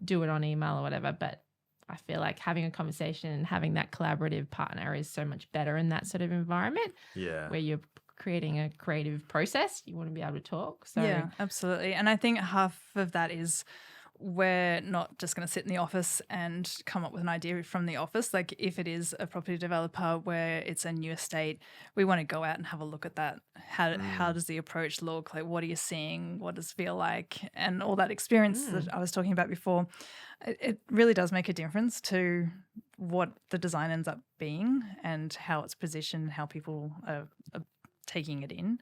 do it on email or whatever. But I feel like having a conversation and having that collaborative partner is so much better in that sort of environment. Yeah. Where you're creating a creative process, you want to be able to talk. So yeah, absolutely. And I think half of that is we're not just going to sit in the office and come up with an idea from the office. Like if it is a property developer where it's a new estate, we want to go out and have a look at that. How does the approach look? Like what are you seeing? What does it feel like? And all that experience that I was talking about before, it really does make a difference to what the design ends up being and how it's positioned, how people are taking it in.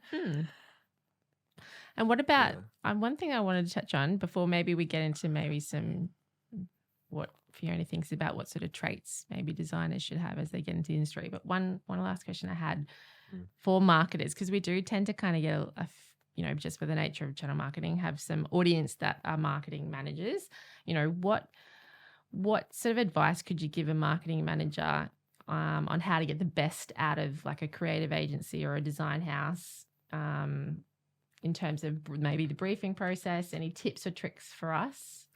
And what about one thing I wanted to touch on before maybe we get into maybe some what Fiona thinks about what sort of traits maybe designers should have as they get into the industry. But one last question I had for marketers, because we do tend to kind of get just by the nature of channel marketing, have some audience that are marketing managers. What sort of advice could you give a marketing manager on how to get the best out of like a creative agency or a design house in terms of maybe the briefing process? Any tips or tricks for us?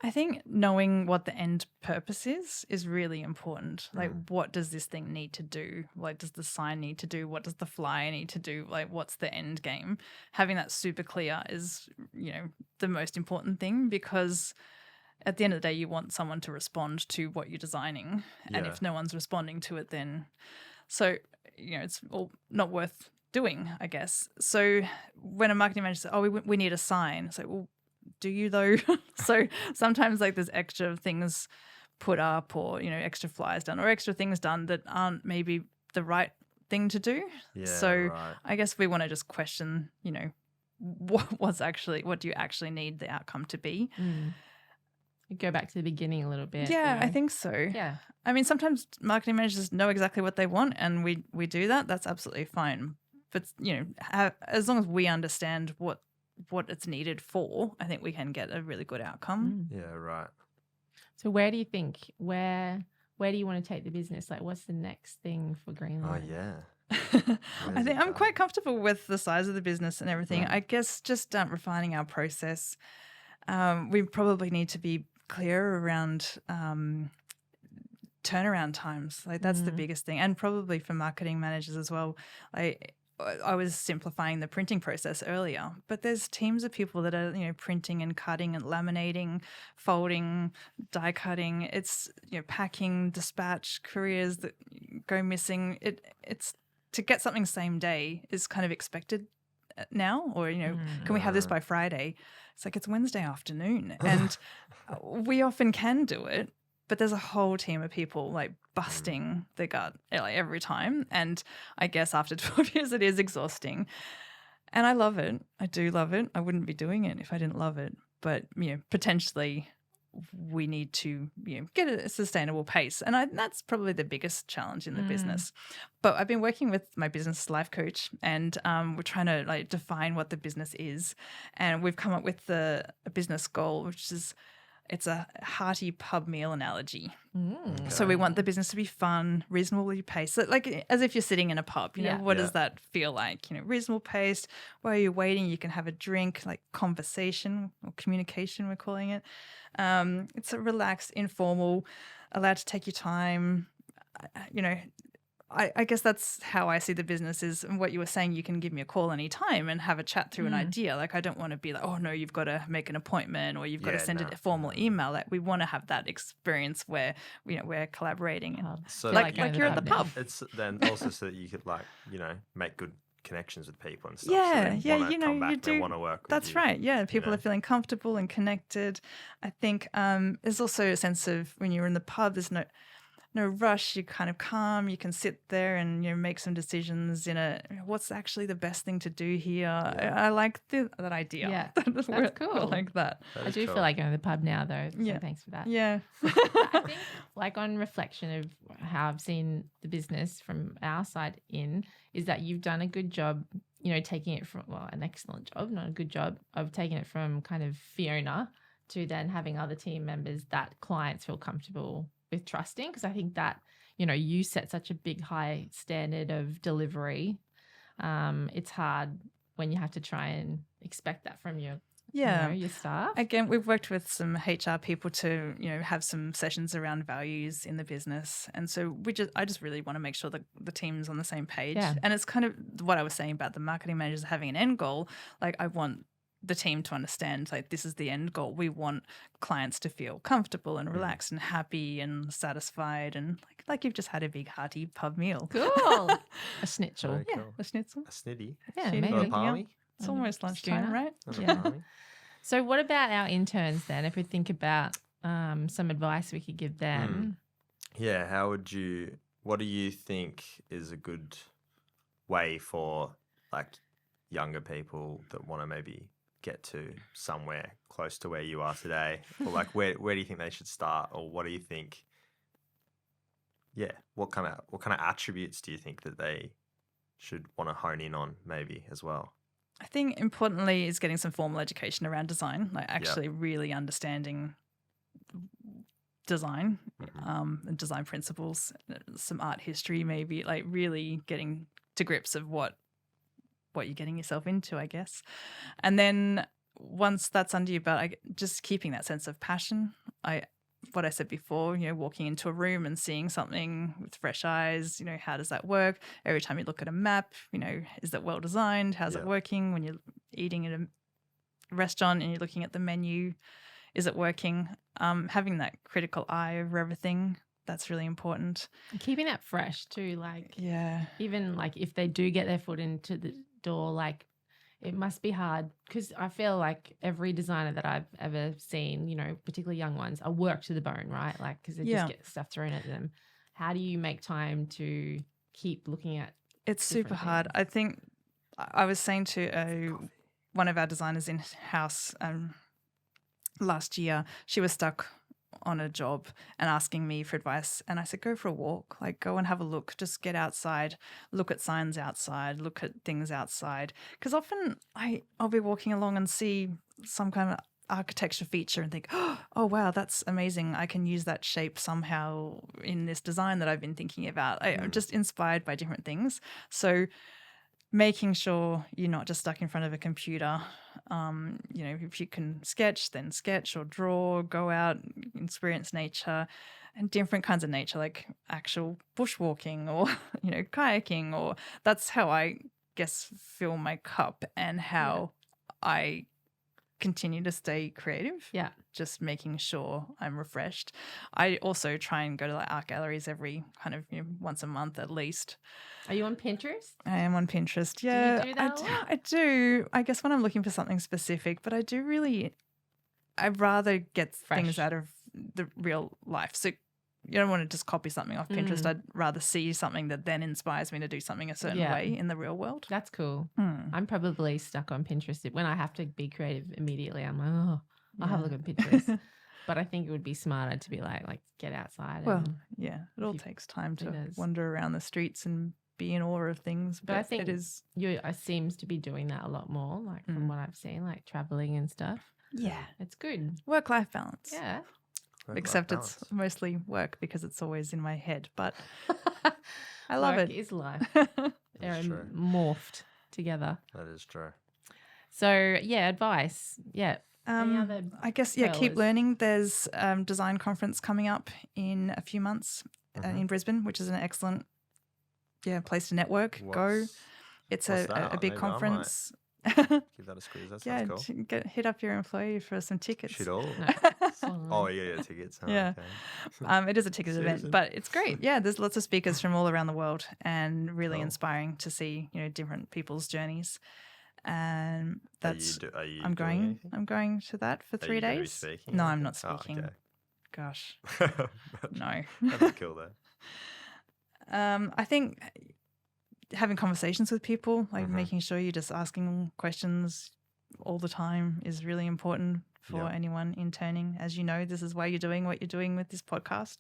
I think knowing what the end purpose is really important. Like, what does this thing need to do? Like, does the sign need to do? What does the flyer need to do? Like, what's the end game? Having that super clear is, the most important thing, because at the end of the day, you want someone to respond to what you're designing. And if no one's responding to it, then it's all not worth doing, I guess. So when a marketing manager says, we need a sign. It's like, well, do you though? So sometimes like there's extra things put up or, extra flyers done or extra things done that aren't maybe the right thing to do. I guess we want to just question, what do you actually need the outcome to be? Go back to the beginning a little bit. Yeah, I think so. Yeah. I mean, sometimes marketing managers know exactly what they want and we do that. That's absolutely fine. But, as long as we understand what it's needed for, I think we can get a really good outcome. Yeah, right. So where do you think, where do you want to take the business? Like what's the next thing for Greenlight? Oh, yeah. I think I'm quite comfortable with the size of the business and everything. I guess just refining our process. We probably need to be clear around turnaround times. Like that's the biggest thing. And probably for marketing managers as well. I was simplifying the printing process earlier, but there's teams of people that are, printing and cutting and laminating, folding, die cutting. It's, packing, dispatch, couriers that go missing. It's to get something same day is kind of expected now, or, can we have this by Friday? It's like, it's Wednesday afternoon and we often can do it, but there's a whole team of people like busting the gut like every time. And I guess after 12 years, it is exhausting. And I love it. I do love it. I wouldn't be doing it if I didn't love it. But, potentially we need to, get a sustainable pace. And that's probably the biggest challenge in the business. But I've been working with my business life coach and we're trying to like define what the business is. And we've come up with a business goal, which is, it's a hearty pub meal analogy. So we want the business to be fun, reasonably paced. So like as if you're sitting in a pub, what does that feel like? Reasonable paced. While you're waiting, you can have a drink, like conversation or communication, we're calling it. It's a relaxed, informal, allowed to take your time. I guess that's how I see the business is, and what you were saying, you can give me a call anytime and have a chat through an idea. Like I don't want to be like, oh no, you've got to make an appointment or you've got to send a formal email. Like we want to have that experience where, we're collaborating. So like you're at the pub. It's then also so that you could make good connections with people and stuff. Yeah, so they you back, do. They want to work with That's you. right. Yeah, people are feeling comfortable and connected. I think there's also a sense of when you're in the pub, there's no rush. You're kind of calm. You can sit there and make some decisions what's actually the best thing to do here. I like that idea. Yeah, that's cool. I like that. I do feel like going to the pub now though. So thanks for that. Yeah. I think like on reflection of how I've seen the business from our side is that you've done a good job, taking it from, an excellent job, not a good job, of taking it from kind of Fiona to then having other team members that clients feel comfortable with trusting, because I think that, you set such a big, high standard of delivery. It's hard when you have to try and expect that from your staff. Again, we've worked with some HR people to, have some sessions around values in the business. And so I just really want to make sure that the team's on the same page. Yeah. And it's kind of what I was saying about the marketing managers having an end goal. Like I want the team to understand, like, this is the end goal. We want clients to feel comfortable and relaxed and happy and satisfied, and like you've just had a big hearty pub meal. Cool. A schnitzel. Very Yeah, cool. a schnitzel. A snitty. Yeah, Shitty. maybe. Or a Yeah. palmy. It's almost lunchtime, Schooner. right? Or a Yeah. palmy. So what about our interns then? If we think about some advice we could give them. Yeah, what do you think is a good way for like younger people that want to maybe get to somewhere close to where you are today? Or like where do you think they should start? Or what do you think, what kind of attributes do you think that they should want to hone in on maybe as well? I think importantly is getting some formal education around design, like actually really understanding design, and design principles, some art history maybe, like really getting to grips of what you're getting yourself into, I guess. And then once that's under your belt, just keeping that sense of passion. What I said before, walking into a room and seeing something with fresh eyes, how does that work? Every time you look at a map, is that well designed? How's it working? When you're eating at a restaurant and you're looking at the menu, is it working? Having that critical eye over everything, that's really important. Keeping that fresh too, like Yeah. even like if they do get their foot into the door, like it must be hard because I feel like every designer that I've ever seen, particularly young ones, are worked to the bone, right? Like because they just get stuff thrown at them. How do you make time to keep looking at? It's super hard. I think I was saying to one of our designers in-house last year, she was stuck on a job and asking me for advice, and I said, go for a walk, like go and have a look, just get outside, look at signs outside, look at things outside, because often I'll be walking along and see some kind of architecture feature and think, oh wow, that's amazing, I can use that shape somehow in this design that I've been thinking about. I'm just inspired by different things. So making sure you're not just stuck in front of a computer. If you can sketch, then sketch or draw, go out, experience nature and different kinds of nature, like actual bushwalking or, kayaking, or that's how I guess fill my cup and how I continue to stay creative. Yeah. Just making sure I'm refreshed. I also try and go to like art galleries every kind of once a month at least. Are you on Pinterest? I am on Pinterest. Yeah, do you do that a lot? I do. I guess when I'm looking for something specific, but I'd rather get things out of the real life. So you don't want to just copy something off Pinterest. I'd rather see something that then inspires me to do something a certain way in the real world. That's cool. I'm probably stuck on Pinterest. When I have to be creative immediately, I'm like, I'll have a look at Pinterest. But I think it would be smarter to be like get outside. Well, yeah, it all takes time to wander around the streets and be in awe of things. But I think it is. I seems to be doing that a lot more, like from what I've seen, like traveling and stuff. Yeah. It's good. Work-life balance. Yeah. Except it's mostly work because it's always in my head. But I love Work it. is life. They're true. morphed together. That is true. So, advice. Yeah. Any other I guess, keep fellas? learning. There's design conference coming up in a few months in Brisbane, which is an excellent place to network. Go. It's what's a that? big Maybe I conference. Give that a squeeze. That Yeah, sounds cool. hit up your employee for some tickets. Should all? No. Oh, yeah, tickets. Oh, Yeah. okay. It is a ticketed event, Susan. but it's great. Yeah, there's lots of speakers from all around the world and really Cool. inspiring to see, different people's journeys. And Are that's you I'm doing going. anything? I'm going to that for Are 3 you gonna be days. speaking No, or I'm not anything? speaking. Oh, Gosh, okay. no. That'd be cool though. I think having conversations with people, like Mhm. making sure you're just asking questions all the time, is really important for Yep. anyone interning. As you know, this is why you're doing what you're doing with this podcast.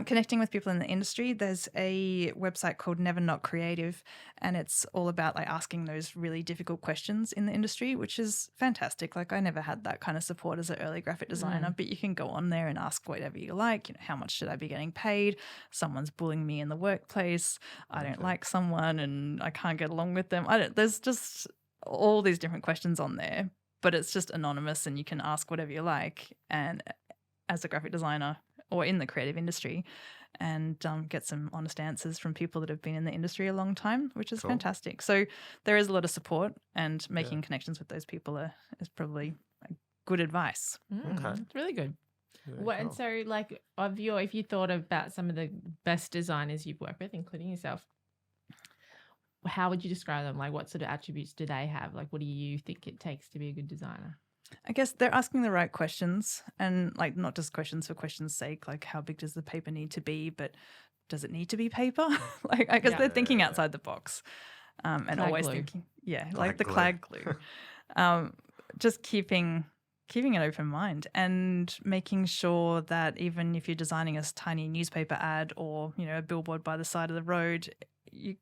Connecting with people in the industry. There's a website called Never Not Creative, and it's all about like asking those really difficult questions in the industry, which is fantastic. Like I never had that kind of support as an early graphic designer, but you can go on there and ask whatever you like. How much should I be getting paid? Someone's bullying me in the workplace. I don't like someone and I can't get along with them. There's just all these different questions on there, but it's just anonymous and you can ask whatever you like. And as a graphic designer, or in the creative industry, and get some honest answers from people that have been in the industry a long time, which is Cool. fantastic. So there is a lot of support, and making connections with those people is probably good advice. Okay. It's really good. Very What, and cool. so, like, if you thought about some of the best designers you've worked with, including yourself, how would you describe them? Like, what sort of attributes do they have? Like, what do you think it takes to be a good designer? I guess they're asking the right questions, and like not just questions for questions' sake, like how big does the paper need to be, but does it need to be paper? Like, I guess they're thinking Yeah. outside the box, and Clag always glue. thinking, like Clag the glue. clag glue. Just keeping an open mind and making sure that even if you're designing a tiny newspaper ad or a billboard by the side of the road, you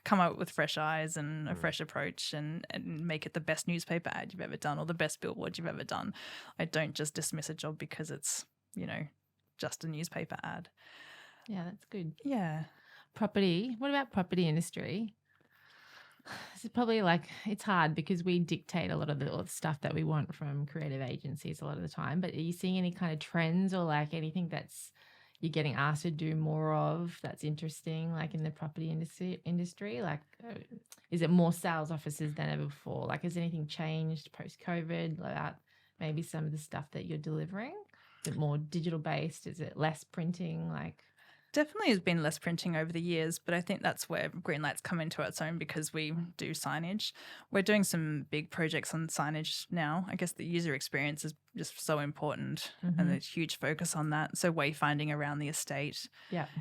come up with fresh eyes and a fresh approach and make it the best newspaper ad you've ever done or the best billboard you've ever done. I don't just dismiss a job because it's just a newspaper ad. Yeah, that's good. Yeah. Property. What about property industry? It's probably it's hard because we dictate a lot of the stuff that we want from creative agencies a lot of the time. But are you seeing any kind of trends or anything that's you're getting asked to do more of that's interesting, in the property industry? Is it more sales offices than ever before? Has anything changed post-COVID about maybe some of the stuff that you're delivering? Is it more digital based? Is it less printing? Definitely has been less printing over the years, but I think that's where Greenlight's come into its own because we do signage. We're doing some big projects on signage now. I guess the user experience is just so important and there's huge focus on that. So wayfinding around the estate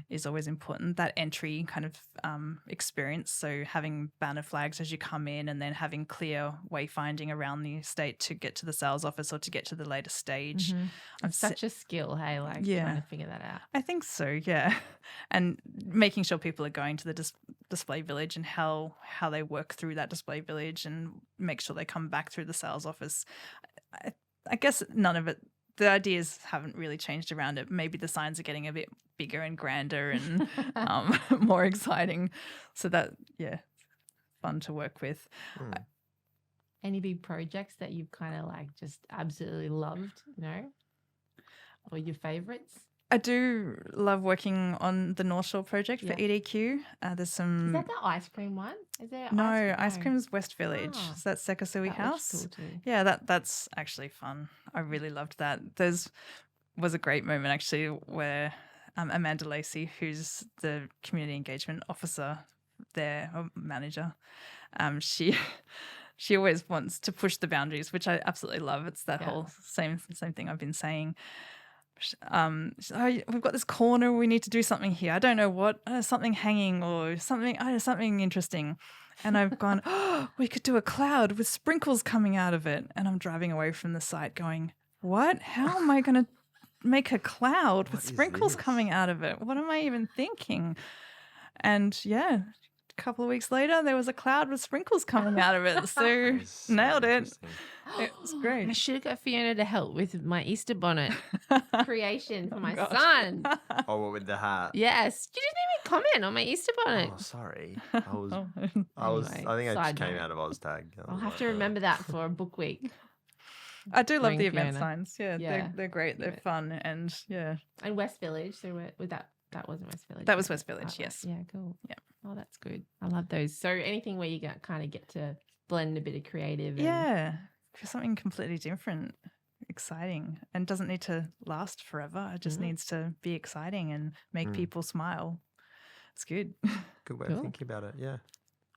is always important. That entry kind of experience, so having banner flags as you come in and then having clear wayfinding around the estate to get to the sales office or to get to the later stage. It's such a skill, hey, trying to figure that out. I think so, yeah. And making sure people are going to the display village and how they work through that display village and make sure they come back through the sales office. I guess none of it, the ideas haven't really changed around it. Maybe the signs are getting a bit bigger and grander and more exciting. So that, fun to work with. Any big projects that you've kind of just absolutely loved, or your favourites? I do love working on the North Shore project for EDQ. There's some. Is that the ice cream one? Is there ice cream's West Village. Oh, So that's Sekasui House. Cool too. Yeah, that's actually fun. I really loved that. Was a great moment actually where Amanda Lacey, who's the community engagement officer there, or manager, she always wants to push the boundaries, which I absolutely love. It's that whole same thing I've been saying. We've got this corner, we need to do something here. I don't know what, something hanging or something, something interesting. And I've gone, we could do a cloud with sprinkles coming out of it. And I'm driving away from the site going, what? How am I going to make a cloud with sprinkles coming out of it? What am I even thinking? And a couple of weeks later, there was a cloud with sprinkles coming out of it. So nailed it. It was great. I should have got Fiona to help with my Easter bonnet creation for my gosh. son. Oh, what with the hat? Yes. You didn't even comment on my Easter bonnet. Oh, sorry. I think I side just came note. out of Oztag. I'll have to remember that for a book week. I do love Knowing the event Fiona. signs. Yeah, they're great. They're fun. And And West Village. So with that wasn't West Village. that was West Village, yes. Yeah, cool. Yeah. Oh, that's good. I love those. So anything where you kind of get to blend a bit of creative. For something completely different, exciting, and doesn't need to last forever. It just needs to be exciting and make people smile. It's good. Good way of thinking about it, yeah.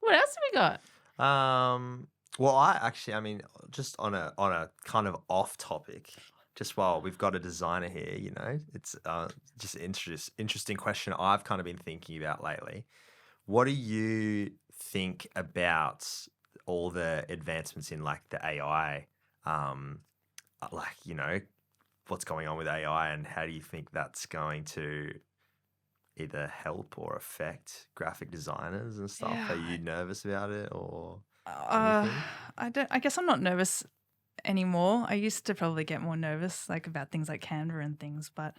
What else have we got? Well, just on a kind of off topic, just while we've got a designer here, it's just an interesting question I've kind of been thinking about lately. What do you think about all the advancements in the AI, what's going on with AI, and how do you think that's going to either help or affect graphic designers and stuff? Yeah. Are you nervous about it or? I guess I'm not nervous anymore. I used to probably get more nervous about things like Canva and things, but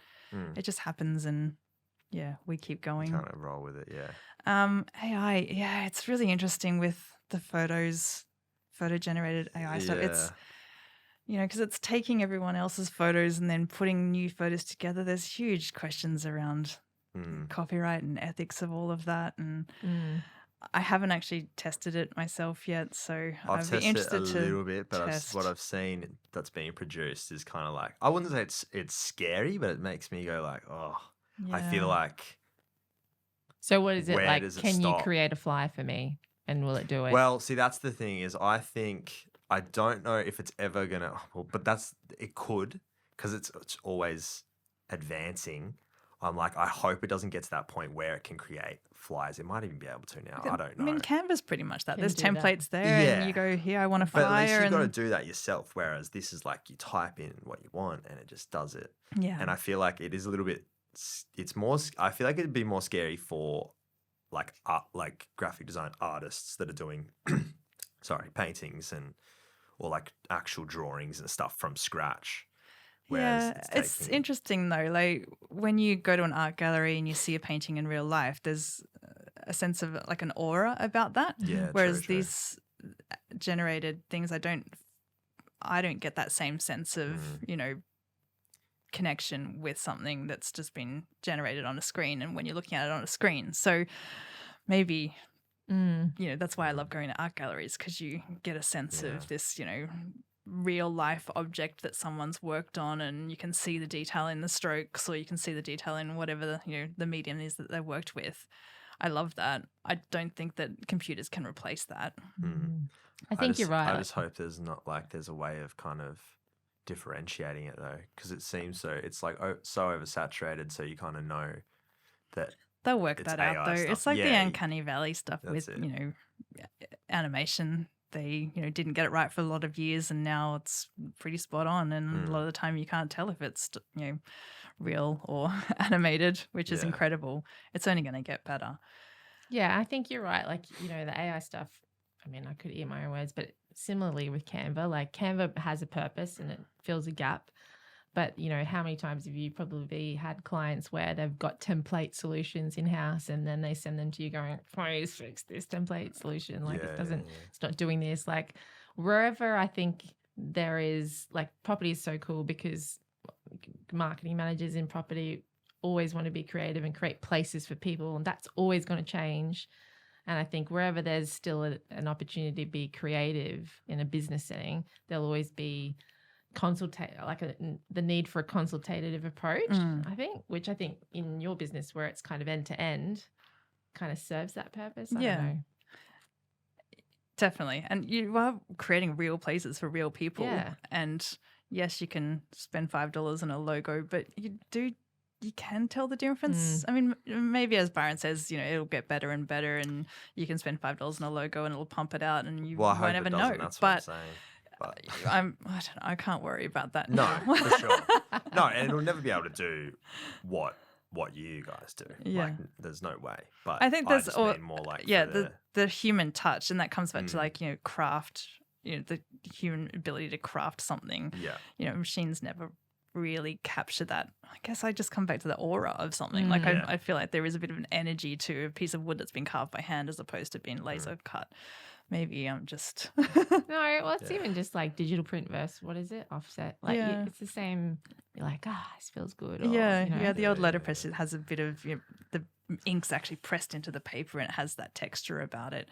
it just happens and we keep going. Kind of roll with it, yeah. AI, it's really interesting with the photo-generated AI stuff. It's, because it's taking everyone else's photos and then putting new photos together. There's huge questions around copyright and ethics of all of that. And Mm. I haven't actually tested it myself yet, so I've I'd be tested it interested a to little bit, but test. what I've seen that's being produced is kind of like, I wouldn't say it's scary, but it makes me go like, oh, I feel Yeah. like, So what is it where like? does it Can you stop? create a fly for me, and will it do it? Well, see, that's the thing is, I don't know if it's ever gonna, well, but it could, because it's always advancing. I'm like, I hope it doesn't get to that point where it can create flies. It might even be able to now. I don't know. I mean, Canva's pretty much that. Can There's do that. templates there, and Yeah. you go here. I want a But at flyer, least you've got to and do that yourself. Whereas this is like you type in what you want and it just does it. yeah, And I feel like it is a little bit. It's more. I feel like it'd be more scary for like art, like graphic design artists that are doing, paintings or like actual drawings and stuff from scratch. Whereas yeah. It's taking- interesting though. Like when you go to an art gallery and you see a painting in real life, there's a sense of like an aura about that. Yeah. Whereas true. these generated things, I don't get that same sense of connection with something that's just been generated on a screen, and when you're looking at it on a screen. So maybe that's why I love going to art galleries, because you get a sense of this real life object that someone's worked on, and you can see the detail in the strokes, or you can see the detail in whatever the medium is that they've worked with. I love that. I don't think that computers can replace that. I think you're right. I just hope there's a way of kind of differentiating it though, because it seems it's like so oversaturated, so you kind of know that They'll work it's that out AI though. stuff. It's like the Yeah, uncanny valley stuff with that's it. Animation. They didn't get it right for a lot of years, and now it's pretty spot on, and a lot of the time you can't tell if it's real or animated, which is Yeah. incredible. It's only going to get better. Yeah, I think you're right. Like, the AI stuff, I mean, I could eat my own words, but similarly with Canva, like Canva has a purpose and it fills a gap. But, how many times have you probably had clients where they've got template solutions in-house and then they send them to you going, please fix this template solution. Like it's not doing this. Like wherever I think there is, like property is so cool because marketing managers in property always want to be creative and create places for people, and that's always going to change. And I think wherever there's still an opportunity to be creative in a business setting, there'll always be the need for a consultative approach, I think, which I think in your business where it's kind of end to end kind of serves that purpose. I don't know. Definitely. And you are creating real places for real people. Yeah. And yes, you can spend $5 on a logo, but you can tell the difference. I mean, maybe as Byron says, it'll get better and better, and you can spend $5 on a logo and it'll pump it out, and you I hope won't ever it know. doesn't, that's what I'm But saying. But I don't know. I can't worry about that. no, now. for sure. No, and it'll never be able to do what you guys do. Yeah. Like, there's no way. But I think there's just mean more like the human touch, and that comes back to craft. The human ability to craft something. Yeah. Machines never really capture that. I guess I just come back to the aura of something. Like I feel like there is a bit of an energy to a piece of wood that's been carved by hand as opposed to being laser cut. Maybe I'm just No, well, it's even just like digital print versus what is it? Offset. Like it's the same. You're like, this feels good. Or, the old letterpress has a bit of the ink's actually pressed into the paper and it has that texture about it.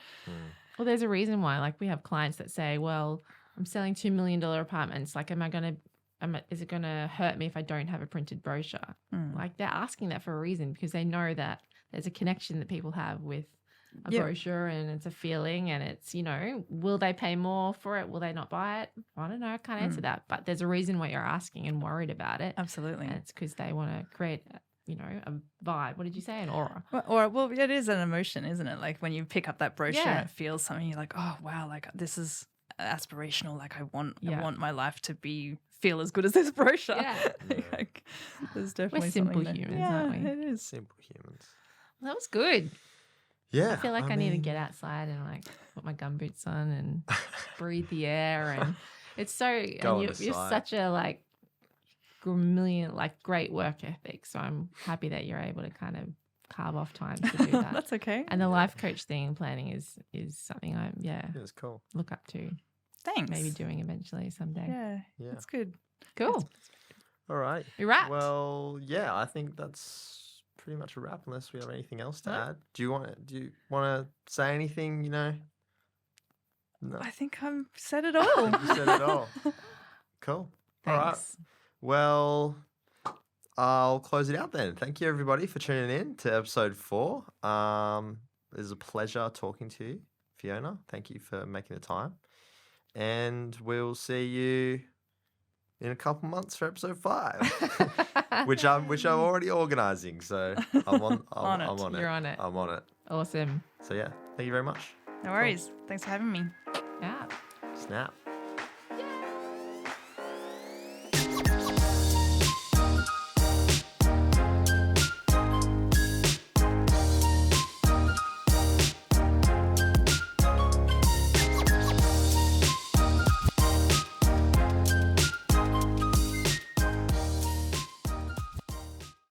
Well, there's a reason why. Like we have clients that say, well, I'm selling $2 million apartments. Like, is it going to hurt me if I don't have a printed brochure? Like they're asking that for a reason, because they know that there's a connection that people have with a brochure, and it's a feeling, and it's, will they pay more for it? Will they not buy it? I don't know. I can't answer that, but there's a reason why you're asking and worried about it. Absolutely. And it's because they want to create, a vibe. What did you say? An aura. Well, it is an emotion, isn't it? Like when you pick up that brochure and it feels something, you're like, oh, wow, like this is aspirational. Like I want my life to feel as good as this brochure. Yeah. Like, there's definitely We're simple something humans, there. aren't we? It is. Simple humans. Well, that was good. Yeah. I feel like I need to get outside and like put my gumboots on and breathe the air, and it's so. And you're such a like great work ethic. So I'm happy that you're able to kind of carve off time to do that. That's okay. And the life coach thing and planning is something It's cool. look up to. Thanks. Maybe doing eventually someday. Yeah. That's good. Cool. All right. You're wrapped. Well, yeah, I think that's pretty much a wrap unless we have anything else to No. add. Do you want to say anything? No. I think I've said it I all. think you said it all. Cool. All right. Thanks. Well, I'll close it out then. Thank you everybody for tuning in to episode 4. It was a pleasure talking to you, Fiona. Thank you for making the time. And we'll see you in a couple months for episode 5, which I'm already organising. So I'm on it. You're on it. I'm on it. Awesome. So yeah, thank you very much. No worries. Thanks for having me. Yeah. Snap.